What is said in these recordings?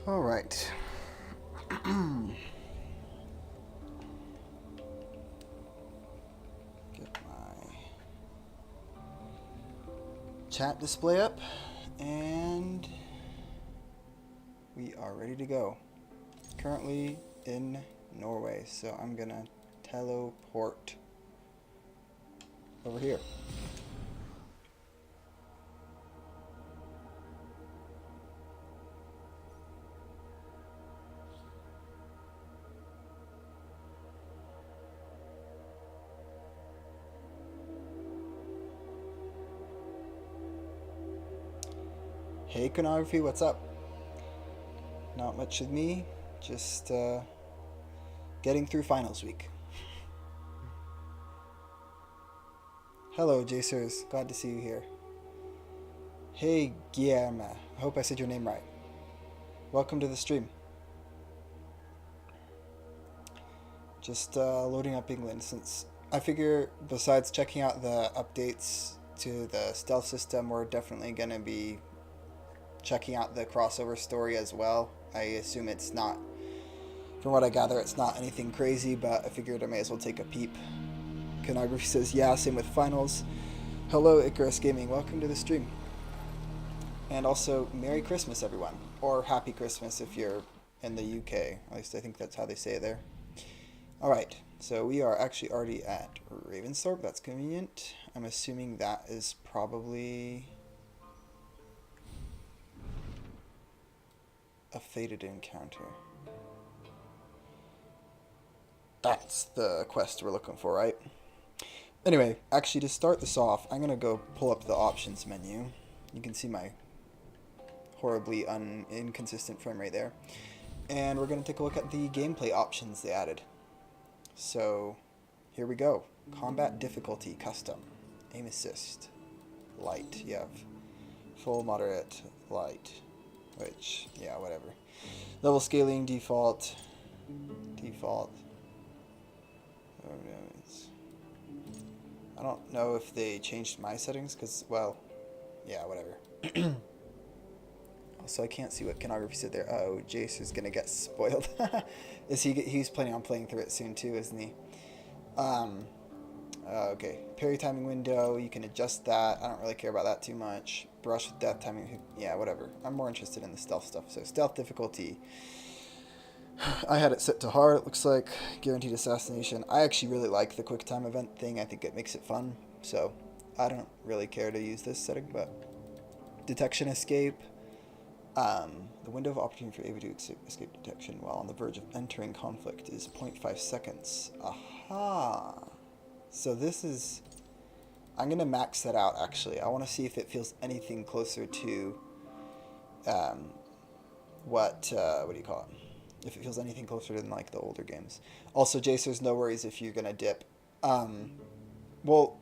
All right. Get my chat display up, and we are ready to go. Currently in Norway, so I'm gonna teleport over here. Hey, Iconography, what's up? Not much with me, just getting through finals week. Hello, Jacers, glad to see you here. Hey, Guillermo, I hope I said your name right. Welcome to the stream. Just loading up England, since I figure besides checking out the updates to the stealth system, we're definitely going to be checking out the crossover story as well. I assume it's not, from what I gather, it's not anything crazy, but I figured I may as well take a peep. Iconography says, yeah, same with finals. Hello, Icarus Gaming, welcome to the stream. And also, Merry Christmas, everyone. Or Happy Christmas if you're in the UK. At least I think that's how they say it there. Alright, so we are actually already at Ravensthorpe. That's convenient. I'm assuming that is probably a fated encounter. That's the quest we're looking for, right? Anyway, actually to start this off, I'm going to go pull up the options menu. You can see my horribly inconsistent frame rate there. And we're going to take a look at the gameplay options they added. So, here we go. Combat difficulty, custom. Aim assist. Light, you have full, moderate, light. Which, yeah, whatever. Level scaling, default. Default. I don't know if they changed my settings, because, well, yeah, whatever. Also, I can't see what Iconography said there. Uh-oh, Jace is going to get spoiled. He's planning on playing through it soon, too, isn't he? Okay. Parry timing window, you can adjust that. I don't really care about that too much. Brush with death timing, yeah, whatever. I'm more interested in the stealth stuff. So, stealth difficulty. I had it set to hard, it looks like. Guaranteed assassination. I actually really like the quick time event thing. I think it makes it fun. So, I don't really care to use this setting, but... Detection escape. The window of opportunity for AV to escape detection while on the verge of entering conflict is 0.5 seconds. Aha! So this is... I'm going to max that out, actually. I want to see if it feels anything closer to... what do you call it? If it feels anything closer than, like, the older games. Also, Jace, there's no worries if you're going to dip. Well...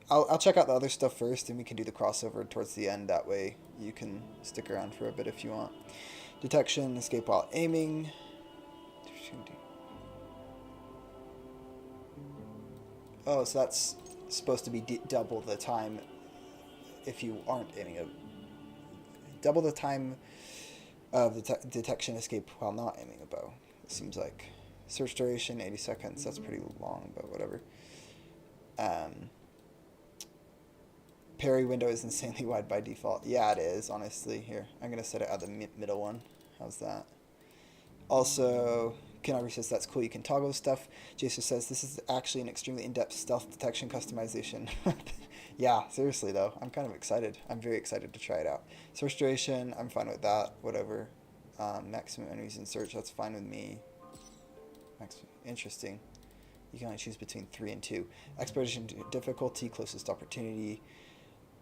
I'll check out the other stuff first, and we can do the crossover towards the end. That way you can stick around for a bit if you want. Detection, escape while aiming. Oh, so that's supposed to be double the time if you aren't aiming. Double the time of the detection escape while not aiming a bow. It seems like. Search duration, 80 seconds. That's pretty long, but whatever. Parry window is insanely wide by default. Yeah, it is, honestly. Here, I'm going to set it at the middle one. How's that? Also, Iconography says that's cool. You can toggle stuff. Jason says this is actually an extremely in-depth stealth detection customization. Yeah, seriously, though. I'm kind of excited. I'm very excited to try it out. Search duration, I'm fine with that. Whatever. Maximum enemies in search, that's fine with me. Interesting. You can only choose between 3 and 2. Exploration difficulty, closest opportunity.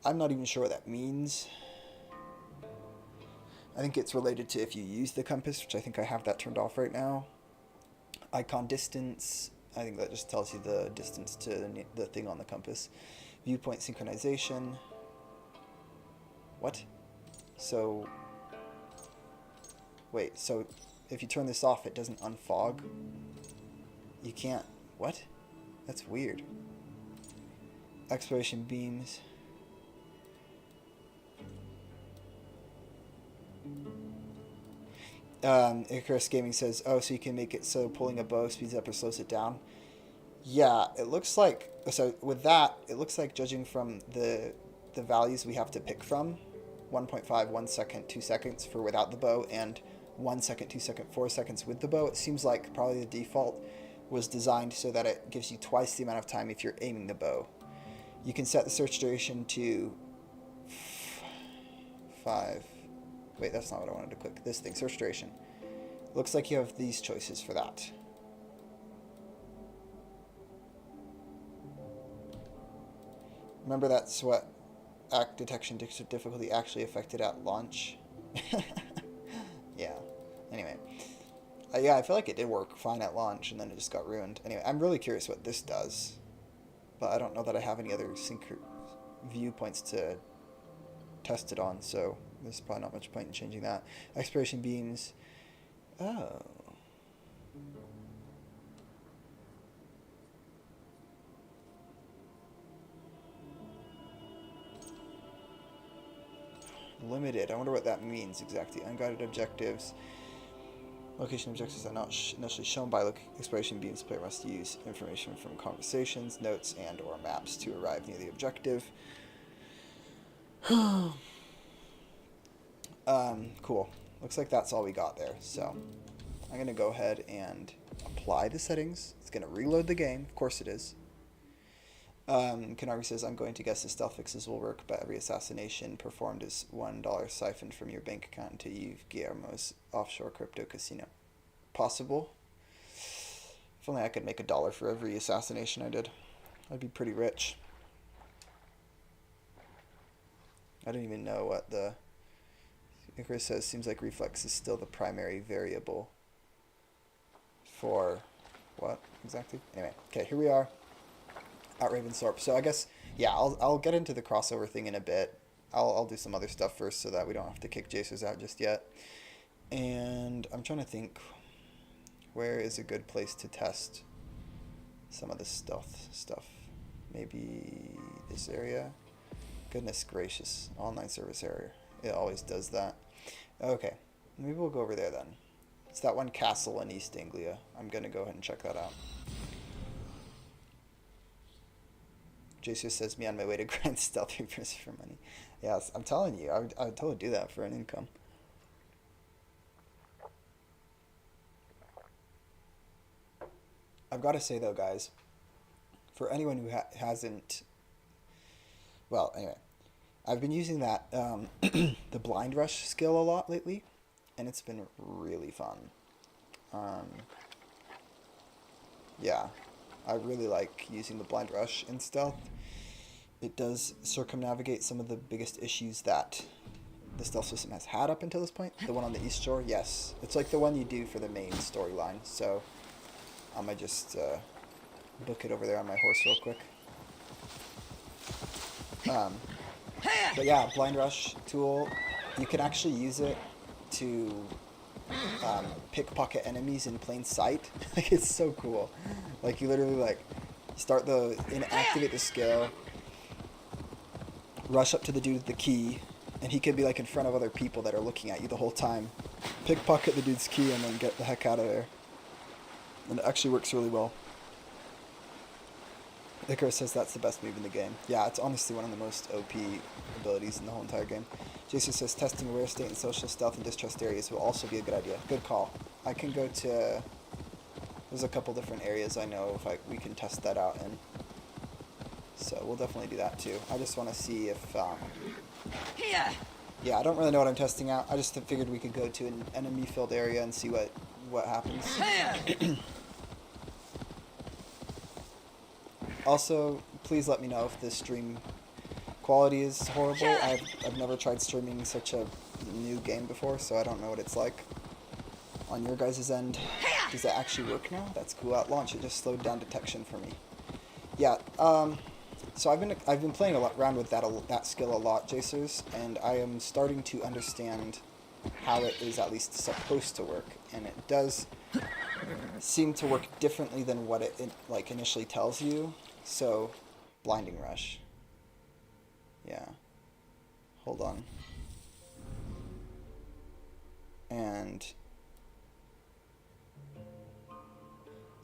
I'm not even sure what that means. I think it's related to if you use the compass, which I think I have that turned off right now. Icon distance, I think that just tells you the distance to the thing on the compass. Viewpoint synchronization. What? So, wait, so if you turn this off, it doesn't unfog? You can't, what? That's weird. Exploration beams. Icarus Gaming says, oh, so you can make it so pulling a bow speeds up or slows it down. Yeah, it looks like, so with that, it looks like judging from the values we have to pick from, 1.5, 1 second, 2 seconds for without the bow, and 1 second, 2 second, 4 seconds with the bow, it seems like probably the default was designed so that it gives you twice the amount of time if you're aiming the bow. You can set the search duration to 5. Wait, that's not what I wanted to click. This thing, search duration. Looks like you have these choices for that. Remember, that's what act detection difficulty actually affected at launch. Yeah. Anyway. Yeah, I feel like it did work fine at launch, and then it just got ruined. Anyway, I'm really curious what this does. But I don't know that I have any other viewpoints to test it on, so there's probably not much point in changing that. Expiration beams. Oh. Limited. I wonder what that means exactly. Unguided objectives. Location objectives are not initially shown by expiration beams. Player must use information from conversations, notes, and or maps to arrive near the objective. Cool. Looks like that's all we got there. So I'm going to go ahead and apply the settings. It's going to reload the game. Of course it is. Canary says, I'm going to guess the stealth fixes will work, but every assassination performed is $1 siphoned from your bank account into Yves Guillermo's offshore crypto casino. Possible. If only I could make $1 for every assassination I did. I'd be pretty rich. I don't even know what the... Icarus says, seems like reflex is still the primary variable for... What exactly? Anyway, okay, here we are. At Ravensthorpe. So I guess, yeah, I'll get into the crossover thing in a bit. I'll do some other stuff first so that we don't have to kick Jacers out just yet. And I'm trying to think, where is a good place to test some of the stealth stuff? Maybe this area? Goodness gracious, online service area. It always does that. Okay, maybe we'll go over there then. It's that one castle in East Anglia. I'm going to go ahead and check that out. Jason says, me on my way to grind stealth reapers for money. Yes, I'm telling you, I would totally do that for an income. I've got to say, though, guys, for anyone who hasn't... Well, anyway, I've been using that, the blind rush skill a lot lately, and it's been really fun. Yeah, I really like using the blind rush in stealth. It does circumnavigate some of the biggest issues that the stealth system has had up until this point. The one on the East Shore, yes. It's like the one you do for the main storyline. So I might just book it over there on my horse real quick. But yeah, blind rush tool, you can actually use it to pickpocket enemies in plain sight. Like, it's so cool. Like, you literally activate the skill, rush up to the dude with the key, and he could be like in front of other people that are looking at you the whole time. Pickpocket the dude's key and then get the heck out of there. And it actually works really well. Icarus says that's the best move in the game. Yeah, it's honestly one of the most OP abilities in the whole entire game. Jason says testing rare state and social stealth in distrust areas will also be a good idea. Good call. I can go to... There's a couple different areas I know we can test that out in. So we'll definitely do that too. I just want to see if... Yeah, I don't really know what I'm testing out. I just figured we could go to an enemy-filled area and see what happens. Also, please let me know if the stream quality is horrible. I've never tried streaming such a new game before, so I don't know what it's like on your guys' end. Does it actually work now? That's cool. At launch, it just slowed down detection for me. Yeah. So I've been playing around with that skill a lot, Jacers, and I am starting to understand how it is at least supposed to work, and it does seem to work differently than what it like initially tells you. So, blinding rush. Yeah. Hold on. And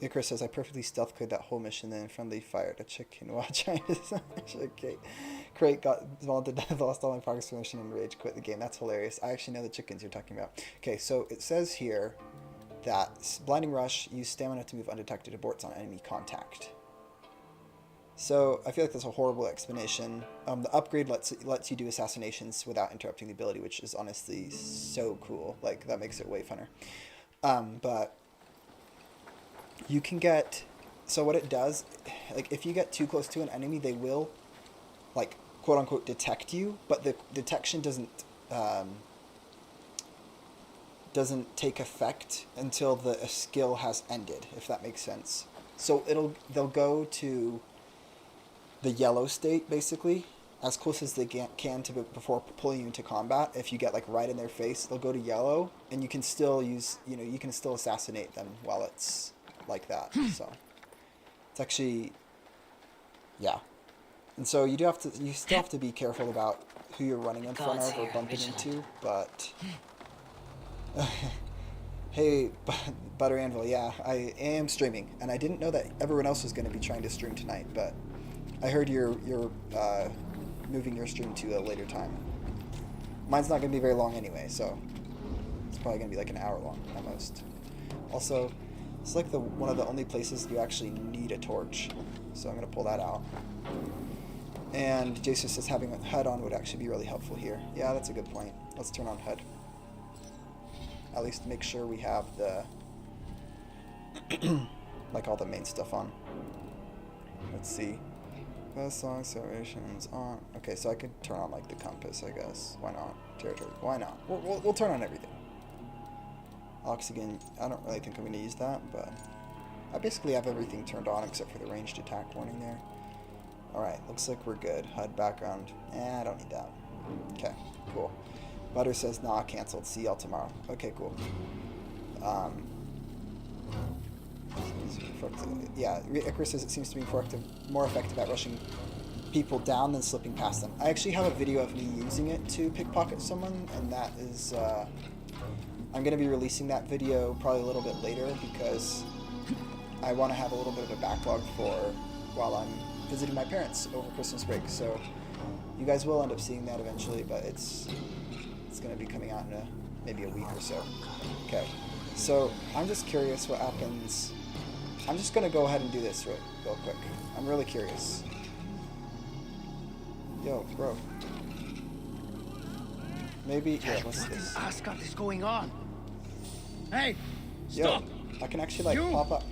Icarus says, I perfectly stealth cleared that whole mission, then in front of the fired a chicken while trying to smash a crate. Crate got small to death, lost all my progress for the mission, and rage quit the game. That's hilarious. I actually know the chickens you're talking about. Okay, so it says here that Blinding Rush, use stamina to move undetected, aborts on enemy contact. So I feel like that's a horrible explanation. The upgrade lets you do assassinations without interrupting the ability, which is honestly so cool. Like, that makes it way funner. But you can get... So what it does, like, if you get too close to an enemy, they will, like, quote-unquote, detect you, but the detection doesn't take effect until the skill has ended, if that makes sense. So they'll go to the yellow state, basically, as close as they can to before pulling you into combat. If you get like right in their face, they'll go to yellow, and you can still use, you can still assassinate them while it's like that. So it's actually, yeah. And so you still have to be careful about who you're running in front of or bumping into, but hey, Butter Anvil, yeah, I am streaming, and I didn't know that everyone else was going to be trying to stream tonight, but I heard you're moving your stream to a later time. Mine's not going to be very long anyway, so it's probably going to be like an hour long at most. Also, it's like one of the only places you actually need a torch, so I'm going to pull that out. And Jason says having HUD on would actually be really helpful here. Yeah, that's a good point. Let's turn on HUD. At least make sure we have the like all the main stuff on. Let's see. Best song separations on. Okay, so I could turn on like the compass, I guess. Why not? Territory. Why not? We'll turn on everything. Oxygen. I don't really think I'm going to use that, but I basically have everything turned on except for the ranged attack warning there. Alright, looks like we're good. HUD background. I don't need that. Okay, cool. Butter says, nah, canceled. See y'all tomorrow. Okay, cool. Yeah, Icarus says it seems to be more effective at rushing people down than slipping past them. I actually have a video of me using it to pickpocket someone, and that is, I'm going to be releasing that video probably a little bit later because I want to have a little bit of a backlog for while I'm visiting my parents over Christmas break. So you guys will end up seeing that eventually, but it's going to be coming out in maybe a week or so. Okay, so I'm just curious what happens. I'm just going to go ahead and do this real quick. I'm really curious. Yo, bro. Maybe, yeah, what's this? Asgard is going on. Hey, stop! Yo, I can actually like pop up.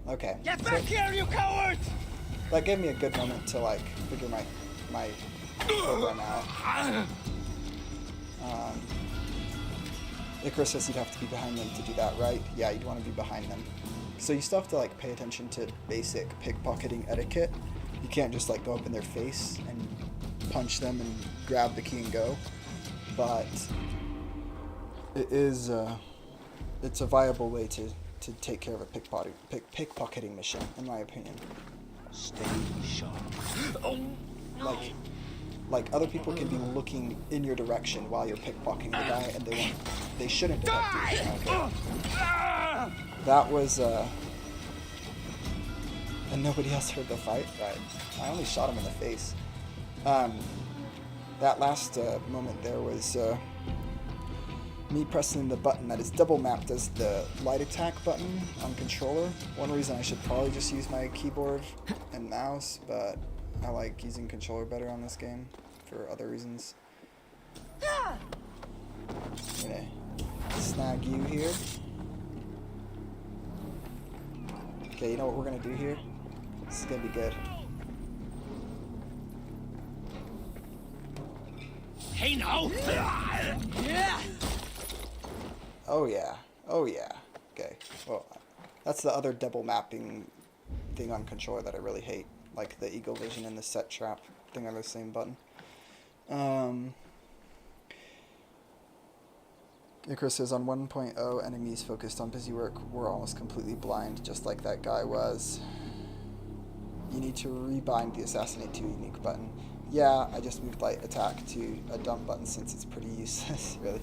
Okay. Get back here, you coward! That gave me a good moment to like figure my program out. Icarus says you'd have to be behind them to do that, right? Yeah, you'd want to be behind them. So you still have to like pay attention to basic pickpocketing etiquette. You can't just like go up in their face and punch them and grab the key and go. But it is it's a viable way to take care of a pickpocketing mission, in my opinion. Stay sharp. Like other people can be looking in your direction while you're pickpocketing the guy, and they shouldn't detect you. Okay. That was and nobody else heard the fight. Right. I only shot him in the face. That last moment there was me pressing the button that is double mapped as the light attack button on controller. One reason I should probably just use my keyboard and mouse, but I like using controller better on this game for other reasons. I'm gonna snag you here. Okay, you know what we're gonna do here? This is gonna be good. Hey now! Oh yeah. Oh yeah. Okay. Well, that's the other double mapping thing on controller that I really hate. Like the Eagle Vision and the Set Trap thing on the same button. Icarus says on 1.0 enemies focused on busy work were almost completely blind, just like that guy was. You need to rebind the Assassinate 2 unique button. Yeah, I just moved light attack to a dump button since it's pretty useless, really.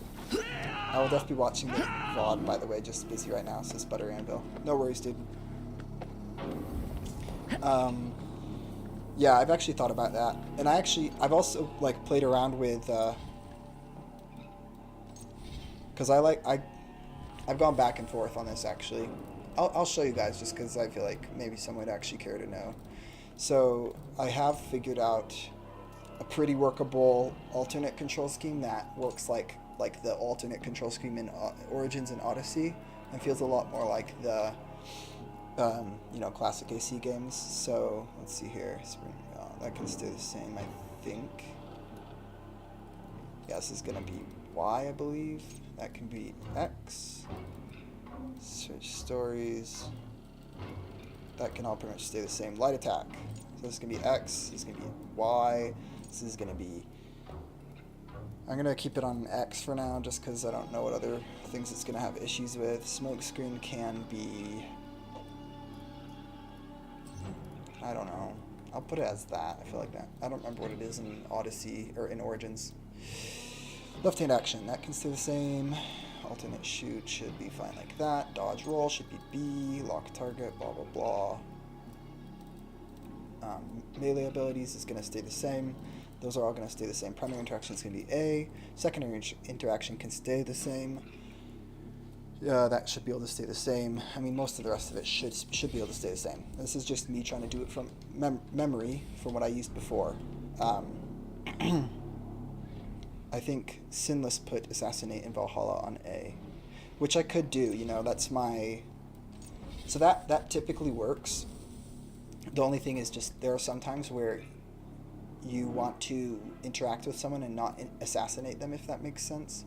I will definitely be watching the VOD, by the way, just busy right now, says Butter Anvil. No worries, dude. Yeah, I've actually thought about that. And I've also, like, played around with, because I've gone back and forth on this, actually. I'll show you guys just because I feel like maybe someone would actually care to know. So I have figured out a pretty workable alternate control scheme that works like the alternate control scheme in Origins and Odyssey, and feels a lot more like the you know, classic AC games. So let's see here. That can stay the same, I think. Yeah, this is gonna be Y, I believe. That can be X. Search stories. That can all pretty much stay the same. Light attack. So this is gonna be X. This is gonna be Y. This is gonna be. I'm gonna keep it on X for now, just because I don't know what other things it's gonna have issues with. Smoke screen can be. I don't know. I'll put it as that. I feel like that. I don't remember what it is in Odyssey or in Origins. Left hand action. That can stay the same. Alternate shoot should be fine like that. Dodge roll should be B. Lock target. Blah blah blah. Melee abilities is going to stay the same. Those are all going to stay the same. Primary interaction is going to be A. Secondary interaction can stay the same. That should be able to stay the same. I mean, most of the rest of it should be able to stay the same. This is just me trying to do it from memory from what I used before. I think Sinless put Assassinate in Valhalla on A, which I could do. You know, that's my. So that typically works. The only thing is just there are some times where you want to interact with someone and not assassinate them, if that makes sense.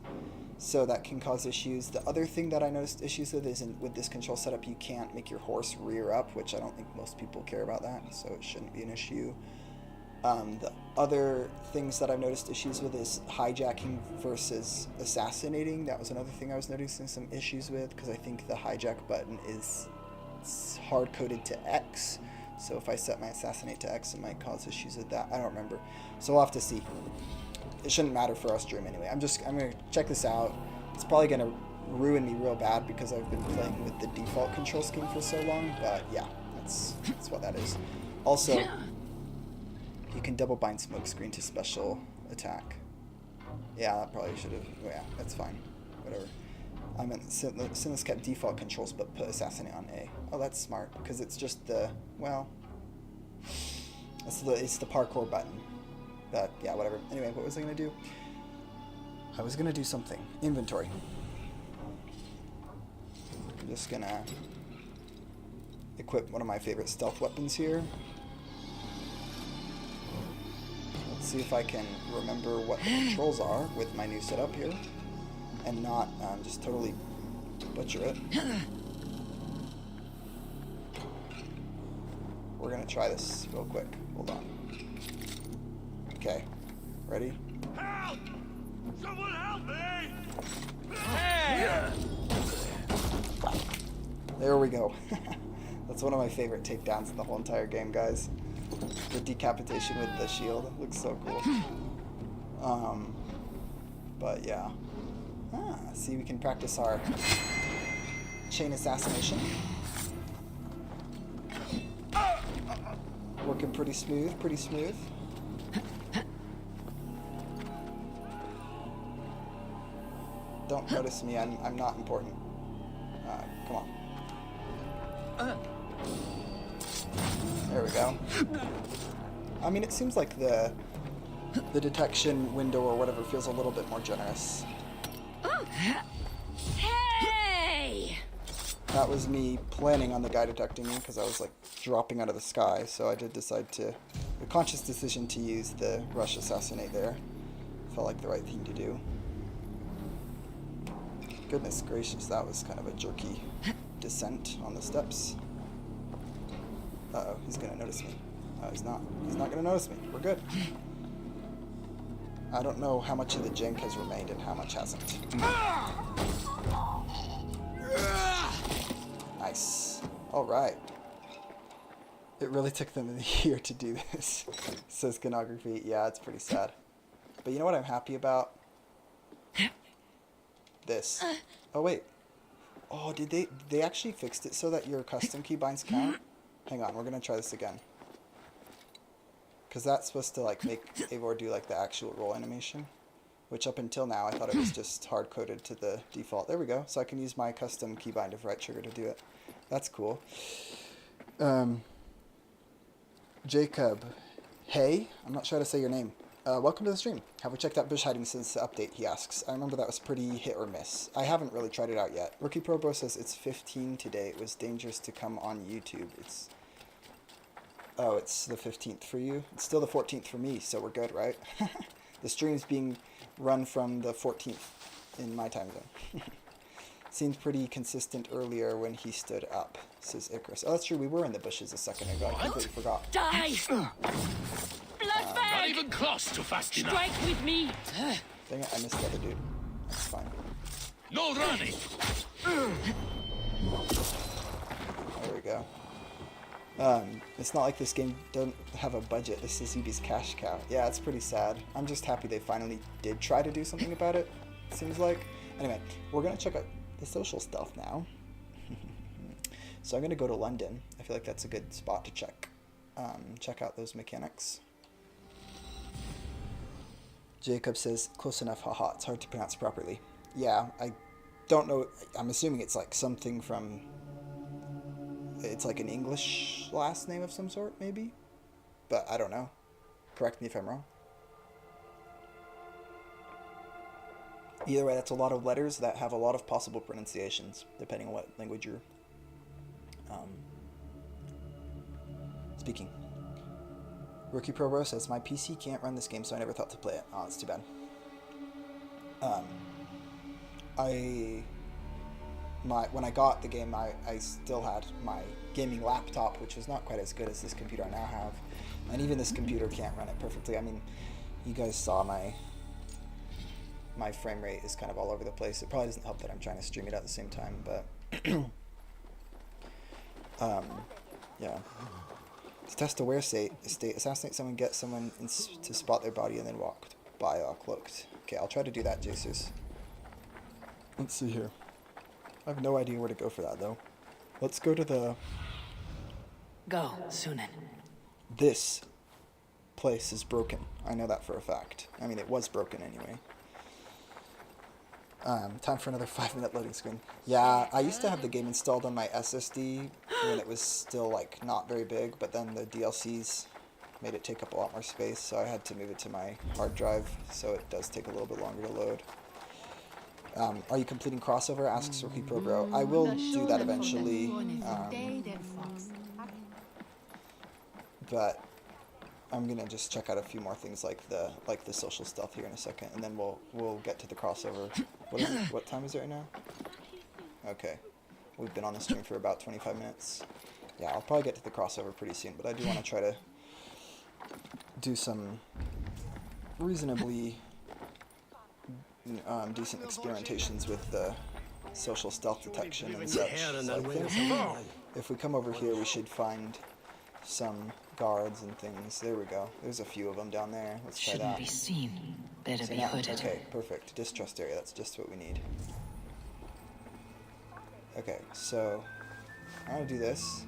So that can cause issues. The other thing that I noticed issues with is with this control setup, you can't make your horse rear up, which I don't think most people care about that, so it shouldn't be an issue. The other things that I've noticed issues with is hijacking versus assassinating. That was another thing I was noticing some issues with, because I think the hijack button is hard-coded to X. So if I set my assassinate to X, it might cause issues with that. I don't remember. So we'll have to see. It shouldn't matter for our stream anyway. I'm going to check this out. It's probably going to ruin me real bad because I've been playing with the default control scheme for so long. But yeah, that's what that is. Also, you can double bind smoke screen to special attack. Yeah, that probably should have. Yeah, that's fine. Whatever. I meant Sinless kept default controls but put Assassinate on A. Oh, that's smart, because it's just the, well, it's the parkour button. But yeah, whatever. Anyway, what was I going to do? I was going to do something. Inventory. I'm just going to equip one of my favorite stealth weapons here. Let's see if I can remember what the controls are with my new setup here, and not just totally butcher it. We're going to try this real quick. Hold on. Okay. Ready? Help! Someone help me! Hey! There we go. That's one of my favorite takedowns in the whole entire game, guys. The decapitation with the shield. It looks so cool. But yeah. See, we can practice our chain assassination. Working pretty smooth, pretty smooth. Don't notice me, I'm not important. Come on. There we go. I mean, it seems like the detection window or whatever feels a little bit more generous. Hey! That was me planning on the guy detecting me because I was like dropping out of the sky, so I did decide to, a conscious decision to use the rush assassinate there. Felt like the right thing to do. Goodness gracious, that was kind of a jerky descent on the steps. Uh-oh, he's gonna notice me. No, he's not. He's not gonna notice me. We're good. I don't know how much of the jank has remained and how much hasn't. Nice. Alright. It really took them a year to do this. Says Ganography. Yeah, it's pretty sad. But you know what I'm happy about? This. Oh, wait. Oh, did they actually fixed it so that your custom keybinds count? Hang on, we're going to try this again. Because that's supposed to, like, make Eivor do, like, the actual roll animation. Which up until now, I thought it was just hard-coded to the default. There we go. So I can use my custom keybind of right trigger to do it. That's cool. Jacob. Hey, I'm not sure how to say your name. Welcome to the stream. Have we checked out bush hiding since the update, he asks. I remember that was pretty hit or miss. I haven't really tried it out yet. Rookie Pro Bro says it's 15 today. It was dangerous to come on YouTube. Oh, it's the 15th for you? It's still the 14th for me, so we're good, right? The stream's being run from the 14th in my time zone. Seemed pretty consistent earlier when he stood up, says Icarus. Oh, that's true. We were in the bushes a second ago. I completely forgot. Die! Bloodbag! Not even close to fast enough. Strike with me! Dang it, I missed the other dude. That's fine. No running. There we go. It's not like this game don't have a budget. This is Yubi's cash cow. Yeah, it's pretty sad. I'm just happy they finally did try to do something about it, seems like. Anyway, we're going to check out the social stuff now. So I'm going to go to London. I feel like that's a good spot to check out those mechanics. Jacob says, close enough, haha, it's hard to pronounce properly. Yeah, I don't know, I'm assuming it's like something from, it's like an English last name of some sort, maybe? But I don't know. Correct me if I'm wrong. Either way, that's a lot of letters that have a lot of possible pronunciations, depending on what language you're speaking. Rookie Pro Bro says, my PC can't run this game, so I never thought to play it. Oh, that's too bad. When I got the game, I still had my gaming laptop, which was not quite as good as this computer I now have. And even this computer can't run it perfectly. I mean, you guys saw my frame rate is kind of all over the place. It probably doesn't help that I'm trying to stream it at the same time, but yeah. To test a wear state, assassinate someone, get someone to spot their body, and then walk by all cloaked. Okay, I'll try to do that, Jesus. Let's see here. I have no idea where to go for that, though. Let's go to the... Go, Sunan. This place is broken. I know that for a fact. I mean, it was broken anyway. Time for another 5-minute loading screen. Yeah, I used to have the game installed on my SSD when it was still, like, not very big, but then the DLCs made it take up a lot more space, so I had to move it to my hard drive, so it does take a little bit longer to load. Are you completing crossover? Asks Rookie Pro Bro. I will do that eventually, but I'm gonna just check out a few more things like the social stuff here in a second, and then we'll get to the crossover. What is it? What time is it right now? Okay, we've been on the stream for about 25 minutes. Yeah, I'll probably get to the crossover pretty soon, but I do want to try to do some reasonably decent experimentations with the social stealth detection and such. So I think if we come over here, we should find some guards and things. There we go. There's a few of them down there. Let's try that. Shouldn't be seen. Better So be now- hooded. Okay, perfect. Distrust area. That's just what we need. Okay, so I'm gonna do this.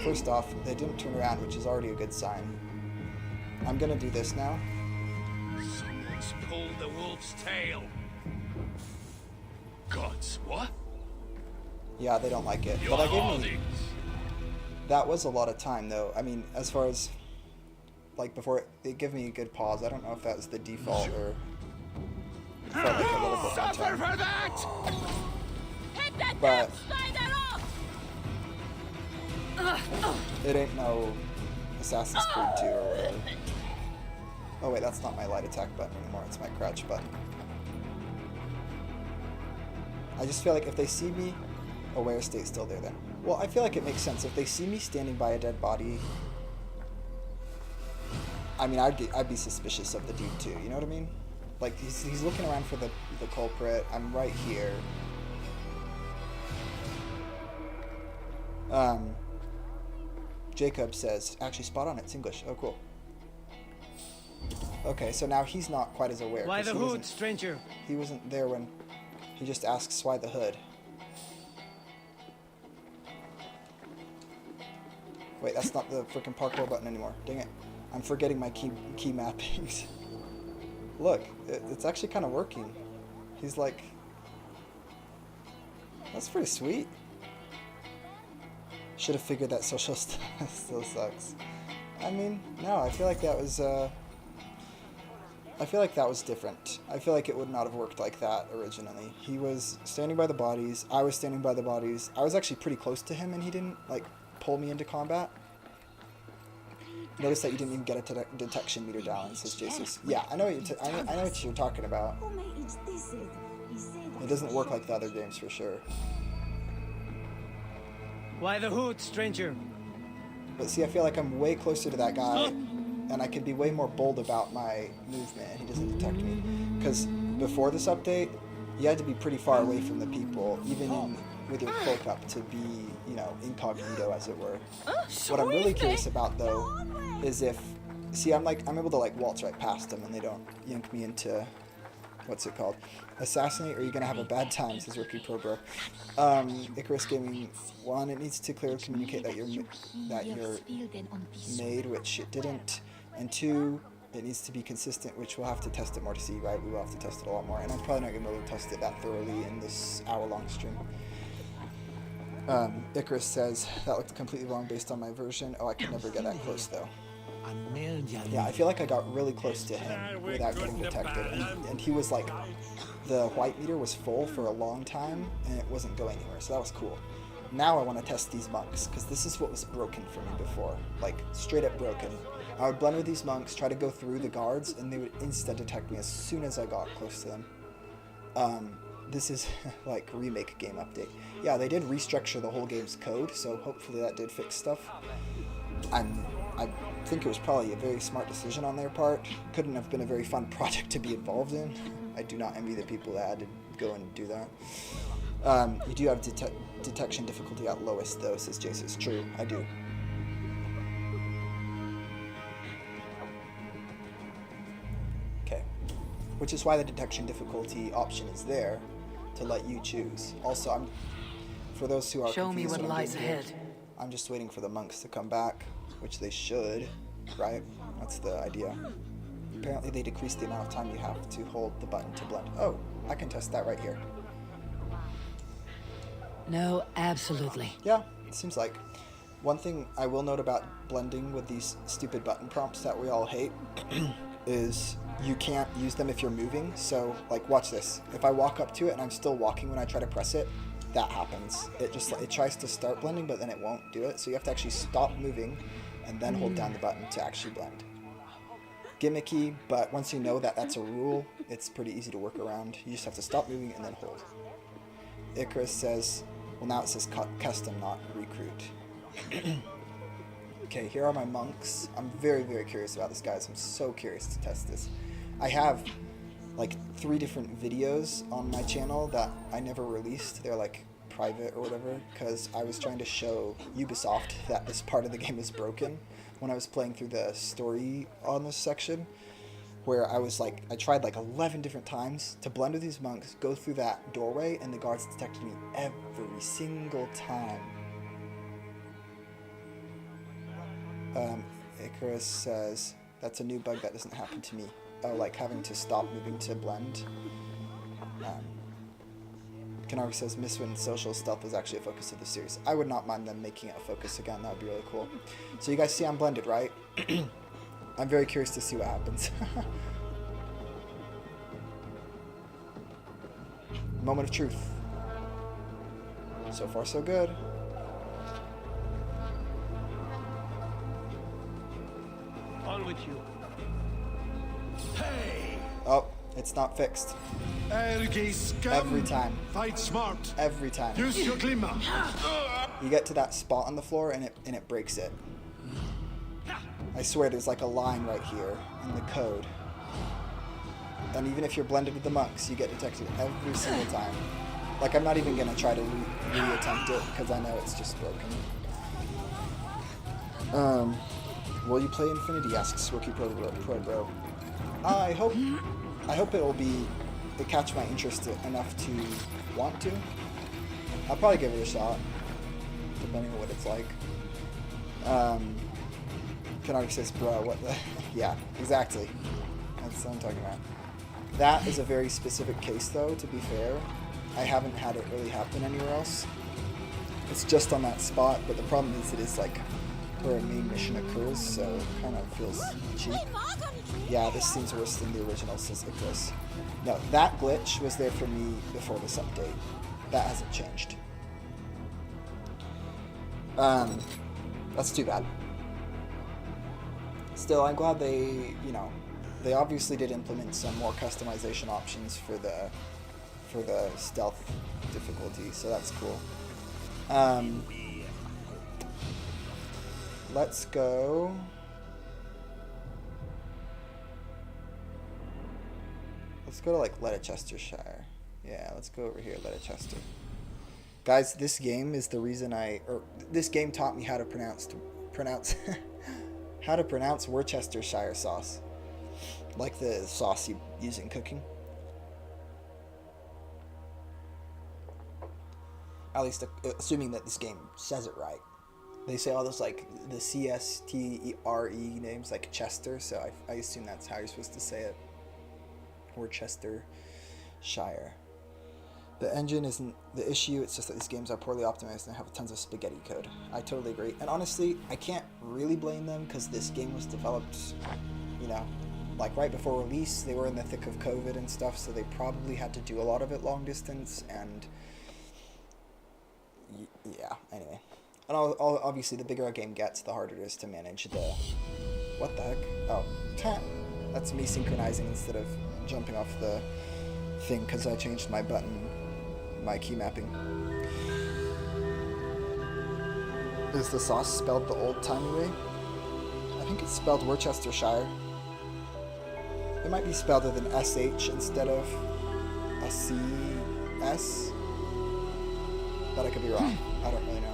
First off, they didn't turn around, which is already a good sign. I'm gonna do this now. Someone's pulled the wolf's tail. Gods, what? Yeah, they don't like it. Your But I gave me... holdings. That was a lot of time, though. I mean, as far as... Like, before, it gave me a good pause. I don't know if that was the default or... It felt like a little bit more Suffer time. for that! Hit that But- slide that off! It ain't no Assassin's Creed 2 or whatever. Oh wait, that's not my light attack button anymore, it's my crouch button. I just feel like if they see me, aware state's still there then. Well, I feel like it makes sense. If they see me standing by a dead body, I mean, I'd be suspicious of the dude too, you know what I mean? Like, he's looking around for the culprit, I'm right here. Jacob says, actually spot on, it's English. Oh, cool. Okay, so now he's not quite as aware. Why 'cause the hood, stranger? He wasn't there when he just asks why the hood. Wait, that's not the freaking parkour button anymore. Dang it. I'm forgetting my key mappings. Look, it's actually kind of working. He's like... That's pretty sweet. Should have figured that social stuff still sucks. I mean, no, I feel like that was... I feel like that was different. I feel like it would not have worked like that originally. He was standing by the bodies. I was standing by the bodies. I was actually pretty close to him and he didn't, like, pull me into combat. Notice that you didn't even get a detection meter down, says Jesus. Yeah, I know what you're talking about. It doesn't work like the other games for sure. Why the hood, stranger? But see, I feel like I'm way closer to that guy, and I can be way more bold about my movement, and he doesn't detect me. Because before this update, you had to be pretty far away from the people, even with your cloak up, to be, you know, incognito, as it were. What I'm really curious about, though, is if... See, I'm able to, like, waltz right past them, and they don't yank me into... What's it called? Assassinate, or you're gonna have a bad time, says Rookie Pro Bro. Icarus Gaming, one, it needs to clearly communicate that you're made, which it didn't. And two, it needs to be consistent, which we'll have to test it more to see, right? We will have to test it a lot more, and I'm probably not gonna be able to test it that thoroughly in this hour-long stream. Icarus says, that looked completely wrong based on my version. Oh, I could never get that close, though. Yeah, I feel like I got really close to him without getting detected. And he was like, the white meter was full for a long time, and it wasn't going anywhere, so that was cool. Now I want to test these monks, because this is what was broken for me before. Like, straight up broken. I would blend with these monks, try to go through the guards, and they would insta detect me as soon as I got close to them. This is, like, remake game update. Yeah, they did restructure the whole game's code, so hopefully that did fix stuff. I think it was probably a very smart decision on their part. Couldn't have been a very fun project to be involved in. I do not envy the people that had to go and do that. You do have detection difficulty at lowest, though, says Jason. It's true, I do. Okay. Which is why the detection difficulty option is there, to let you choose. Also, for those who are Show me confused what lies ahead. I'm just waiting for the monks to come back, which they should, right? That's the idea. Apparently they decrease the amount of time you have to hold the button to blend. Oh, I can test that right here. No, absolutely. Yeah, it seems like. One thing I will note about blending with these stupid button prompts that we all hate is you can't use them if you're moving. So, like, watch this. If I walk up to it and I'm still walking when I try to press it, that happens. It tries to start blending, but then it won't do it. So you have to actually stop moving and then hold down the button to actually blend. Gimmicky, but once you know that that's a rule, it's pretty easy to work around. You just have to stop moving and then hold. Icarus says, well, now it says custom, not recruit. Okay, here are my monks. I'm very, very curious about this, guys. I'm so curious to test this. I have like 3 different videos on my channel that I never released. They're like private or whatever, because I was trying to show Ubisoft that this part of the game is broken when I was playing through the story on this section, where I tried like 11 different times to blend with these monks, go through that doorway, and the guards detected me every single time. Icarus says, that's a new bug that doesn't happen to me. Oh, like having to stop moving to blend. Canary says, Mistwind social stealth was actually a focus of the series. I would not mind them making it a focus again. That would be really cool. So you guys see I'm blended, right? I'm very curious to see what happens. Moment of truth. So far, so good. On with you. Hey! Oh, it's not fixed. Every time. Fight smart. Every time. Use your glimmer. You get to that spot on the floor and it breaks it. I swear there's like a line right here in the code. And even if you're blended with the monks, you get detected every single time. Like, I'm not even gonna try to re-attempt it because I know it's just broken. Will you play Infinity? Asks Rookie Pro Bro. I hope it will catch my interest enough to want to. I'll probably give it a shot, depending on what it's like. Canard says, bro, what the? Yeah, exactly. That's what I'm talking about. That is a very specific case, though, to be fair. I haven't had it really happen anywhere else. It's just on that spot, but the problem is it is like where a main mission occurs, so it kind of feels cheap. Yeah, this seems worse than the original, says Icarus. No, that glitch was there for me before this update. That hasn't changed. That's too bad. Still, I'm glad they obviously did implement some more customization options for the stealth difficulty, so that's cool. Let's go. Let's go to like Leicestershire. Yeah, let's go over here, Leicester. Guys, this game is the reason this game taught me how to pronounce how to pronounce Worcestershire sauce, like the sauce you use in cooking. At least assuming that this game says it right. They say all those like the CSTRE names like Chester, so I assume that's how you're supposed to say it. Worcestershire. The engine isn't the issue, it's just that these games are poorly optimized and have tons of spaghetti code. I totally agree. And honestly, I can't really blame them because this game was developed, like right before release. They were in the thick of COVID and stuff, so they probably had to do a lot of it long distance, and yeah, anyway. And obviously, the bigger a game gets, the harder it is to manage the... What the heck? Oh, that's me synchronizing instead of jumping off the thing because I changed my key mapping. Is the sauce spelled the old-timey way? I think it's spelled Worcestershire. It might be spelled with an SH instead of a CS. But I could be wrong. I don't really know.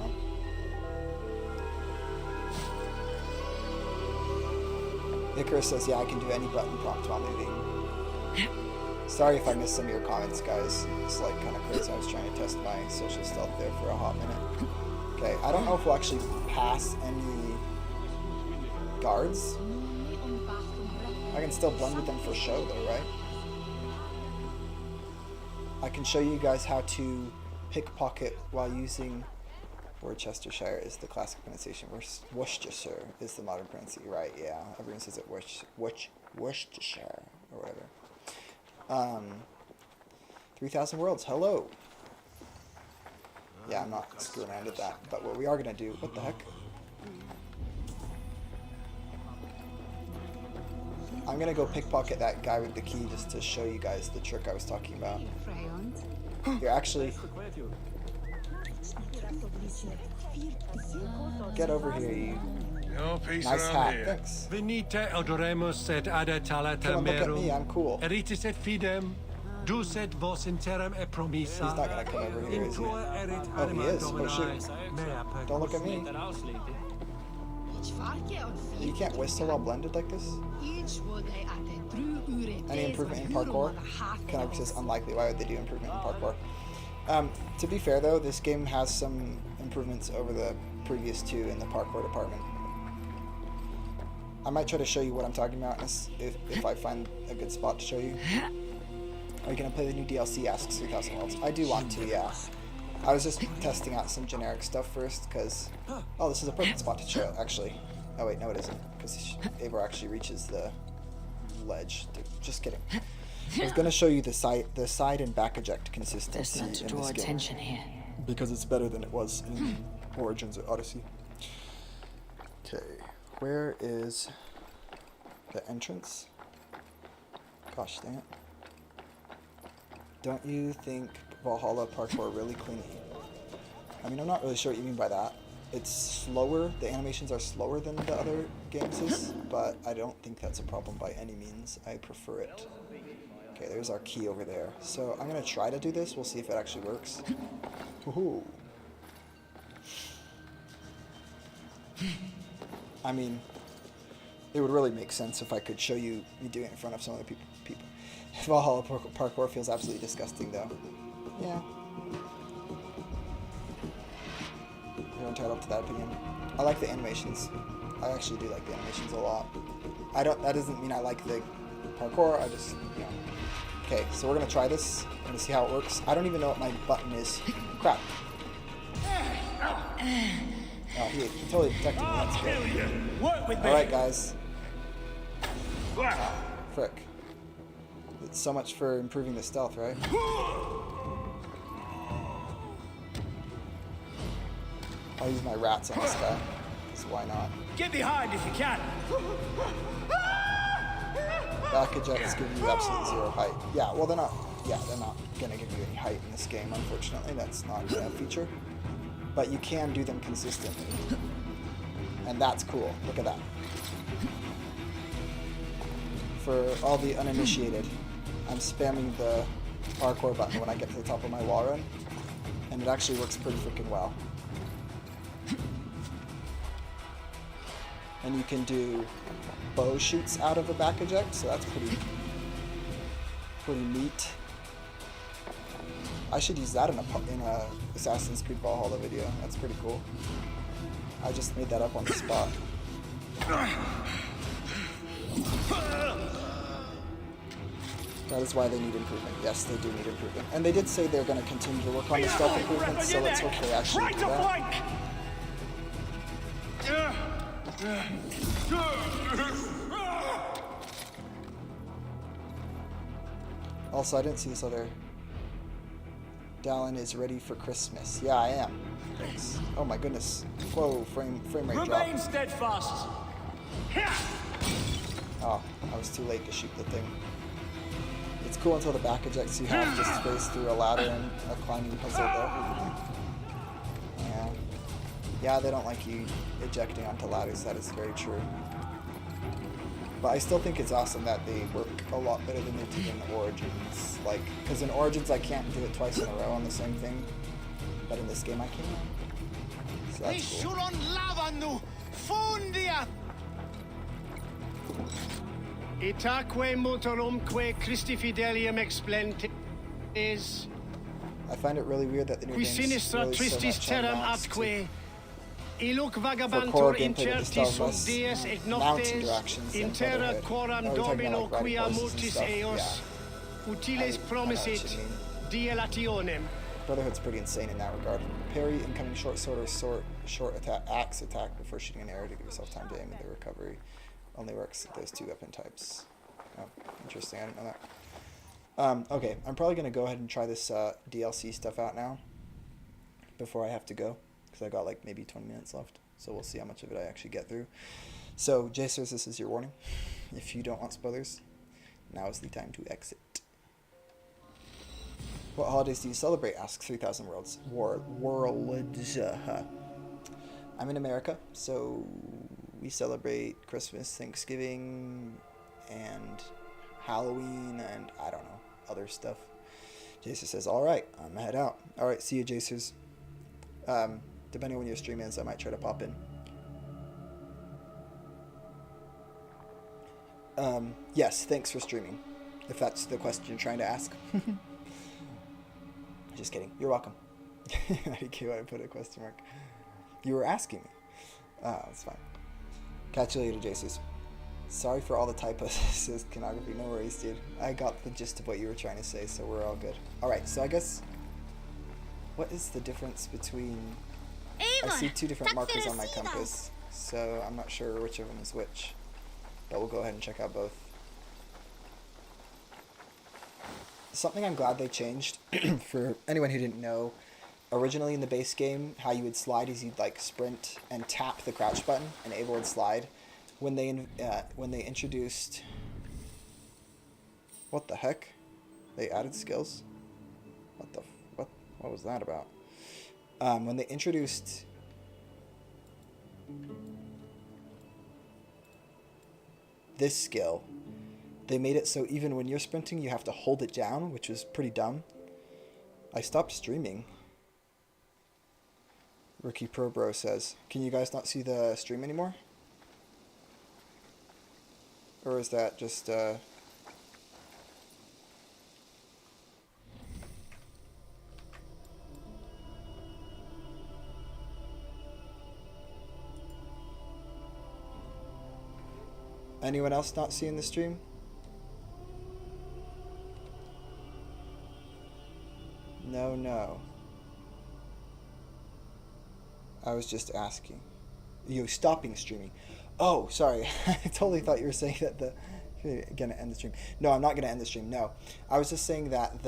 Icarus says, yeah, I can do any button prompt while moving. Sorry if I missed some of your comments, guys. It's like kind of crazy. I was trying to test my social stealth there for a hot minute. Okay, I don't know if we'll actually pass any guards. I can still blend with them for show though, right? I can show you guys how to pickpocket while using Worcestershire is the classic pronunciation. Worcestershire is the modern pronunciation. Right, yeah. Everyone says it Worcestershire or whatever. 3000 Worlds, hello. Yeah, I'm not screwing around with that. But what we are going to do... What the heck? I'm going to go pickpocket that guy with the key just to show you guys the trick I was talking about. You're actually... Get over here, you. No peace Nice around hat, here. thanks. Venite odoremus et ada talata Come on, look at merum. me, I'm cool. Eritis et fidem. Ducet vos interim e promissa. He's not gonna come over here, is he? In cor erit Oh, he anima is. Oh, Domini. shoot. Mea Don't look at me. You can't whistle while blended like this? Any improvement in parkour? Canard says unlikely. Why would they do improvement in parkour? To be fair though, this game has some improvements over the previous two in the parkour department. I might try to show you what I'm talking about if I find a good spot to show you. Are you going to play the new DLC, asks 3000 Worlds. I do want to, yeah. I was just testing out some generic stuff first, because... Oh, this is a perfect spot to show, actually. Oh wait, no it isn't, because Eivor actually reaches the ledge. Just kidding. I was going to show you the side and back eject consistency There's none to in draw this game, attention here. because it's better than it was in Origins or Odyssey. Okay, where is the entrance? Gosh dang it. Don't you think Valhalla parkour really clean? I mean, I'm not really sure what you mean by that. It's slower, the animations are slower than the other games is, but I don't think that's a problem by any means. I prefer it. Okay, there's our key over there. So I'm going to try to do this. We'll see if it actually works. Woohoo. I mean, it would really make sense if I could show you me doing it in front of some other people. Valhalla parkour feels absolutely disgusting, though. Yeah. You're entitled to that opinion. I like the animations. I actually do like the animations a lot. That doesn't mean I like the parkour. I just, you know. Okay, so we're gonna try this. We're gonna see how it works. I don't even know what my button is. Crap. Oh, he totally detected me. That's good. Work with me. Alright, guys. Frick. It's so much for improving the stealth, right? I'll use my rats on this guy. Because why not? Get behind if you can. Back ejects give you absolute zero height. Yeah, well they're not gonna give you any height in this game, unfortunately. That's not a feature. But you can do them consistently. And that's cool. Look at that. For all the uninitiated, I'm spamming the parkour button when I get to the top of my wall run. And it actually works pretty freaking well. And you can do bow shoots out of a back eject, so that's pretty neat. I should use that in a Assassin's Creed Valhalla video. That's pretty cool. I just made that up on the spot. That is why they need improvement. Yes, they do need improvement. And they did say they're going to continue to work on the stealth improvements, so let's hope they actually do that. Also, I didn't see this other. Dallin is ready for Christmas. Yeah, I am. Thanks. Oh my goodness. Whoa, frame rate drop. Remain steadfast. Oh, I was too late to shoot the thing. It's cool until the back ejects you have to space through a ladder and a climbing puzzle though. Yeah. Yeah, they don't like you ejecting onto ladders, that is very true. But I still think it's awesome that they work a lot better than they did in Origins. Like, because in Origins I can't do it twice in a row on the same thing, but in this game I can. So that's cool. Itaque motorumque Christi fidelium explentes. I find it really weird that the new Qui game's sinistra really so tristis much terram announced atque. Iluc for core vagabantur gameplay that incerti just sub tells dies us et mount noctes, interactions and intera Brotherhood. coram Oh, you're talking domino about, like, quia riding horses and multis stuff. eos, utiles I know what promisit you mean. dielationem. Brotherhood's pretty insane in that regard. Parry incoming short sword or short attack, axe attack before shooting an arrow to give yourself time to aim, and the recovery only works with those two weapon types. Oh, interesting. I didn't know that. Okay, I'm probably going to go ahead and try this DLC stuff out now before I have to go, because I got like maybe 20 minutes left. So we'll see how much of it I actually get through. So, Jacers, this is your warning. If you don't want spoilers, now is the time to exit. What holidays do you celebrate? Asks 3000 Worlds. Worlds. I'm in America, so we celebrate Christmas, Thanksgiving, and Halloween, and I don't know, other stuff. Jacer says, alright, I'm gonna head out. Alright, see you, Jacers. Depending on when your stream is, I might try to pop in. Yes, thanks for streaming, if that's the question you're trying to ask. Just kidding. You're welcome. I didn't care why I put a question mark. You were asking me. That's fine. Catch you later, Jacers. Sorry for all the typos, says Canography. No worries, dude. I got the gist of what you were trying to say, so we're all good. Alright, so I guess... What is the difference between... I see two different markers on my compass, so I'm not sure which of them is which. But we'll go ahead and check out both. Something I'm glad they changed, for anyone who didn't know, originally in the base game, how you would slide is you'd like sprint and tap the crouch button, and Ava would slide. When they introduced... What the heck? They added skills? What was that about? When they introduced... this skill, They made it so even when you're sprinting, you have to hold it down, which was pretty dumb. I stopped streaming. Rookie Pro Bro says, can you guys not see the stream anymore? Or is that just, anyone else not seeing the stream? No. I was just asking. You stopping streaming. Oh, sorry. I totally thought you were saying that you're going to end the stream. No, I'm not going to end the stream. No. I was just saying that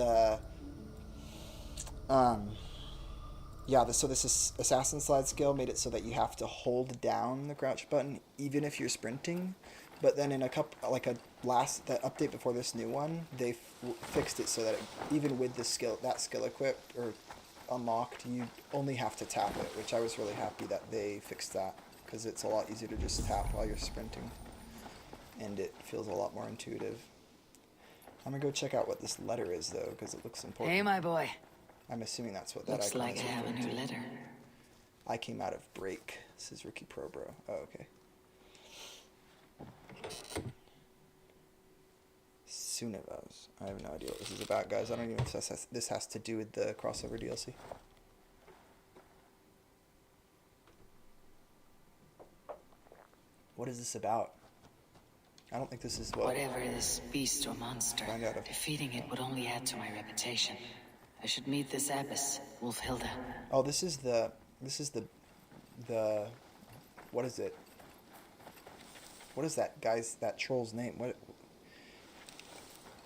so this assassin slide skill made it so that you have to hold down the crouch button even if you're sprinting. But then in the update before this new one, they fixed it so that even with that skill equipped or unlocked, you only have to tap it, which I was really happy that they fixed that, because it's a lot easier to just tap while you're sprinting, and it feels a lot more intuitive. I'm gonna go check out what this letter is though, because it looks important. Hey, my boy. I'm assuming that's what that Looks icon like I is have a referring new to. letter. I came out of break. This is Rookie Pro Bro. Oh, okay. Sunivas. I have no idea what this is about, guys. I don't even know if this has to do with the crossover DLC. What is this about? I don't think this is what... Whatever this beast or monster, defeating it would only add to my reputation. I should meet this abbess, Wolfhilda. Oh, this is the... What is it? What is that that troll's name? What?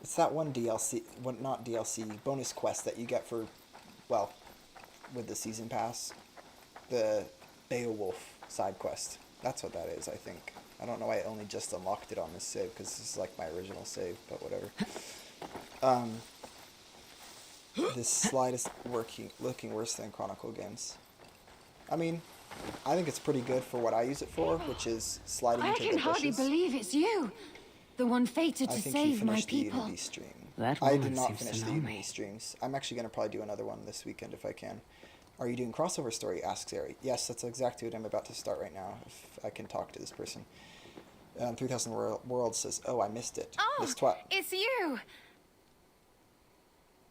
It's that one DLC, not DLC, bonus quest that you get for, well, with the season pass. The Beowulf side quest. That's what that is, I think. I don't know why I only just unlocked it on this save, because this is like my original save, but whatever. This slide is looking worse than Chronicle games. I mean, I think it's pretty good for what I use it for, which is sliding into the bushes. I can hardly believe it's you, the one fated to save my people. I think you finished the Unity stream. That I woman did not seems to finish the know Unity me. streams. I'm actually going to probably do another one this weekend if I can. Are you doing crossover story? Asks Ari. Yes, that's exactly what I'm about to start right now, if I can talk to this person. 3000 World says, oh, I missed it. Oh, This twat. it's you.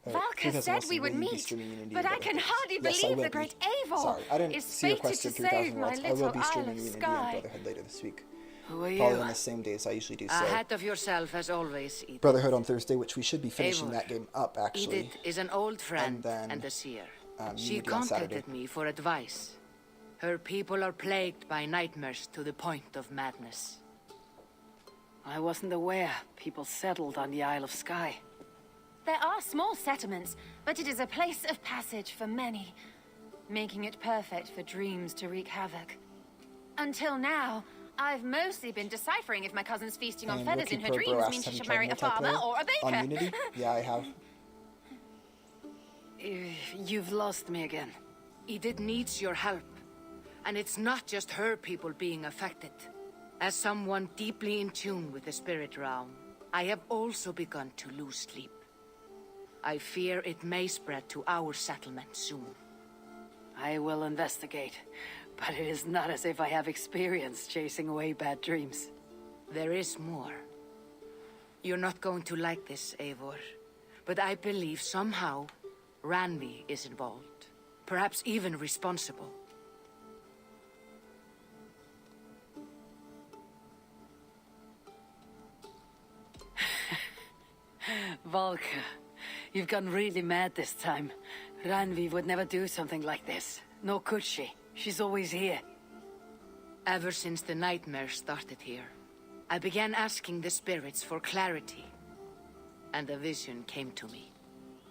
Valka 3000 said wants we to would really be meet, streaming Unity but I together. can hardly Yes, I believe will the be. great Eivor Sorry, I didn't is see your fated question, to 3000 save my Worlds. I little will be Isle streaming of Unity and Skye. Brotherhood later this week. Who are Probably you? on the same days I usually do so. Ahead of yourself as always, Edith. Brotherhood on Thursday, which we should be finishing Eivor. that game up, actually. Edith is an old friend then, and a seer. She Unity on Saturday. contacted me for advice. Her people are plagued by nightmares to the point of madness. I wasn't aware people settled on the Isle of Skye. There are small settlements, but it is a place of passage for many, making it perfect for dreams to wreak havoc. Until now, I've mostly been deciphering if my cousin's feasting on And feathers Rookie in her Pro dreams Bro means asked, she have you should tried marry a farmer multiplayer or a baker. on Unity? Yeah, I have. You've lost me again. Edith needs your help. And it's not just her people being affected. As someone deeply in tune with the spirit realm, I have also begun to lose sleep. I fear it may spread to our settlement soon. I will investigate, but it is not as if I have experience chasing away bad dreams. There is more. You're not going to like this, Eivor, but I believe somehow Randvi is involved. Perhaps even responsible. Valka, you've gone really mad this time. Randvi would never do something like this. Nor could she. She's always here. Ever since the nightmares started here, I began asking the spirits for clarity. And a vision came to me.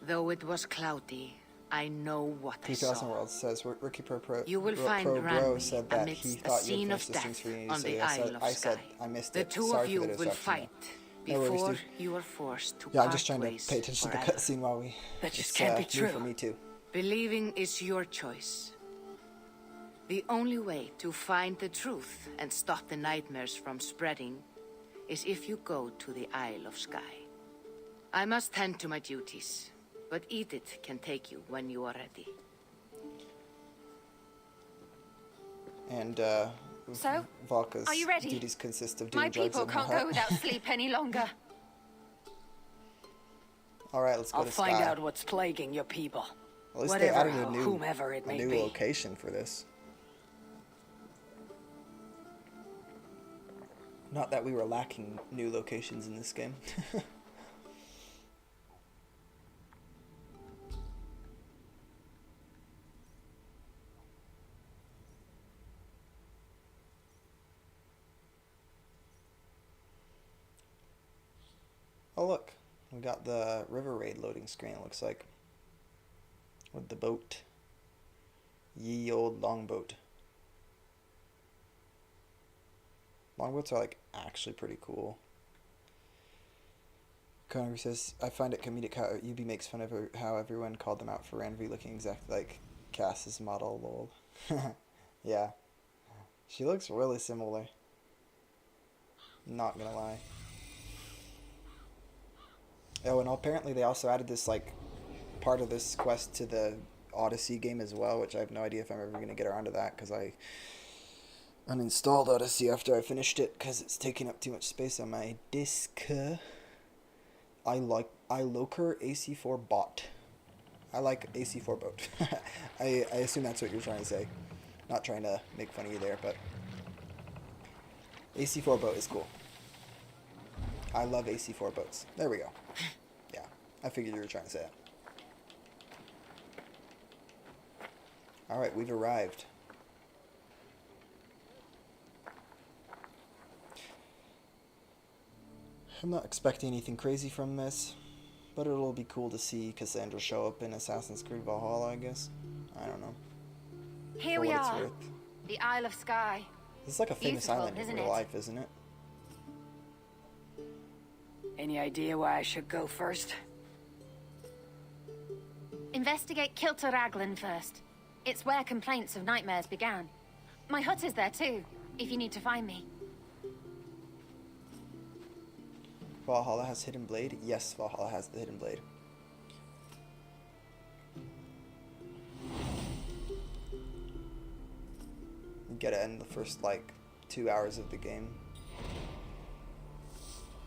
Though it was cloudy, I know what I 3000 saw. World says, Rookie Pro You will find Bro Randvi said that he amidst a thought you scene had of finished the streams death for Unity, on so the yes, Isle of I said Skye. I missed The it. two Sorry of you for the will disruption, fight though. No worries, before dude. you are forced to Yeah, I'm part just trying to ways pay attention to the forever. cutscene while we... That just it's, can't be new true. for me too. Believing is your choice. The only way to find the truth and stop the nightmares from spreading is if you go to the Isle of Skye. I must tend to my duties, but Edith can take you when you are ready. And, So, Valka's are you ready? duties consist of doing My drugs people in her can't hut. go without sleep any longer. Alright, let's go I'll to find Skye. out what's plaguing your people. At least Whatever they added or a new, whomever it may be. location for this. Not that we were lacking new locations in this game. Oh look, we got the River Raid loading screen, it looks like. With the boat. Ye old longboat. Longboats are like actually pretty cool. Connor says, I find it comedic how UB makes fun of how everyone called them out for Ranvi looking exactly like Cass's model, lol. Yeah. She looks really similar. Not gonna lie. Oh, and apparently they also added this, like, part of this quest to the Odyssey game as well, which I have no idea if I'm ever going to get around to that, because I uninstalled Odyssey after I finished it, because it's taking up too much space on my disk. I like AC4 bot. I like AC4 boat. I assume that's what you're trying to say. Not trying to make fun of you there, but AC4 boat is cool. I love AC4 boats. There we go. Yeah, I figured you were trying to say that. Alright, we've arrived. I'm not expecting anything crazy from this, but it'll be cool to see Cassandra show up in Assassin's Creed Valhalla, I guess. I don't know. Here For we what it's are, worth. the Isle of Skye. This is like a famous Beautiful, island in isn't real it? life, isn't it? Any idea why I should go first? Investigate Kilter Raglan first. It's where complaints of nightmares began. My hut is there too, if you need to find me. Valhalla has Hidden Blade? Yes, Valhalla has the Hidden Blade. You gotta end the first, like, 2 hours of the game.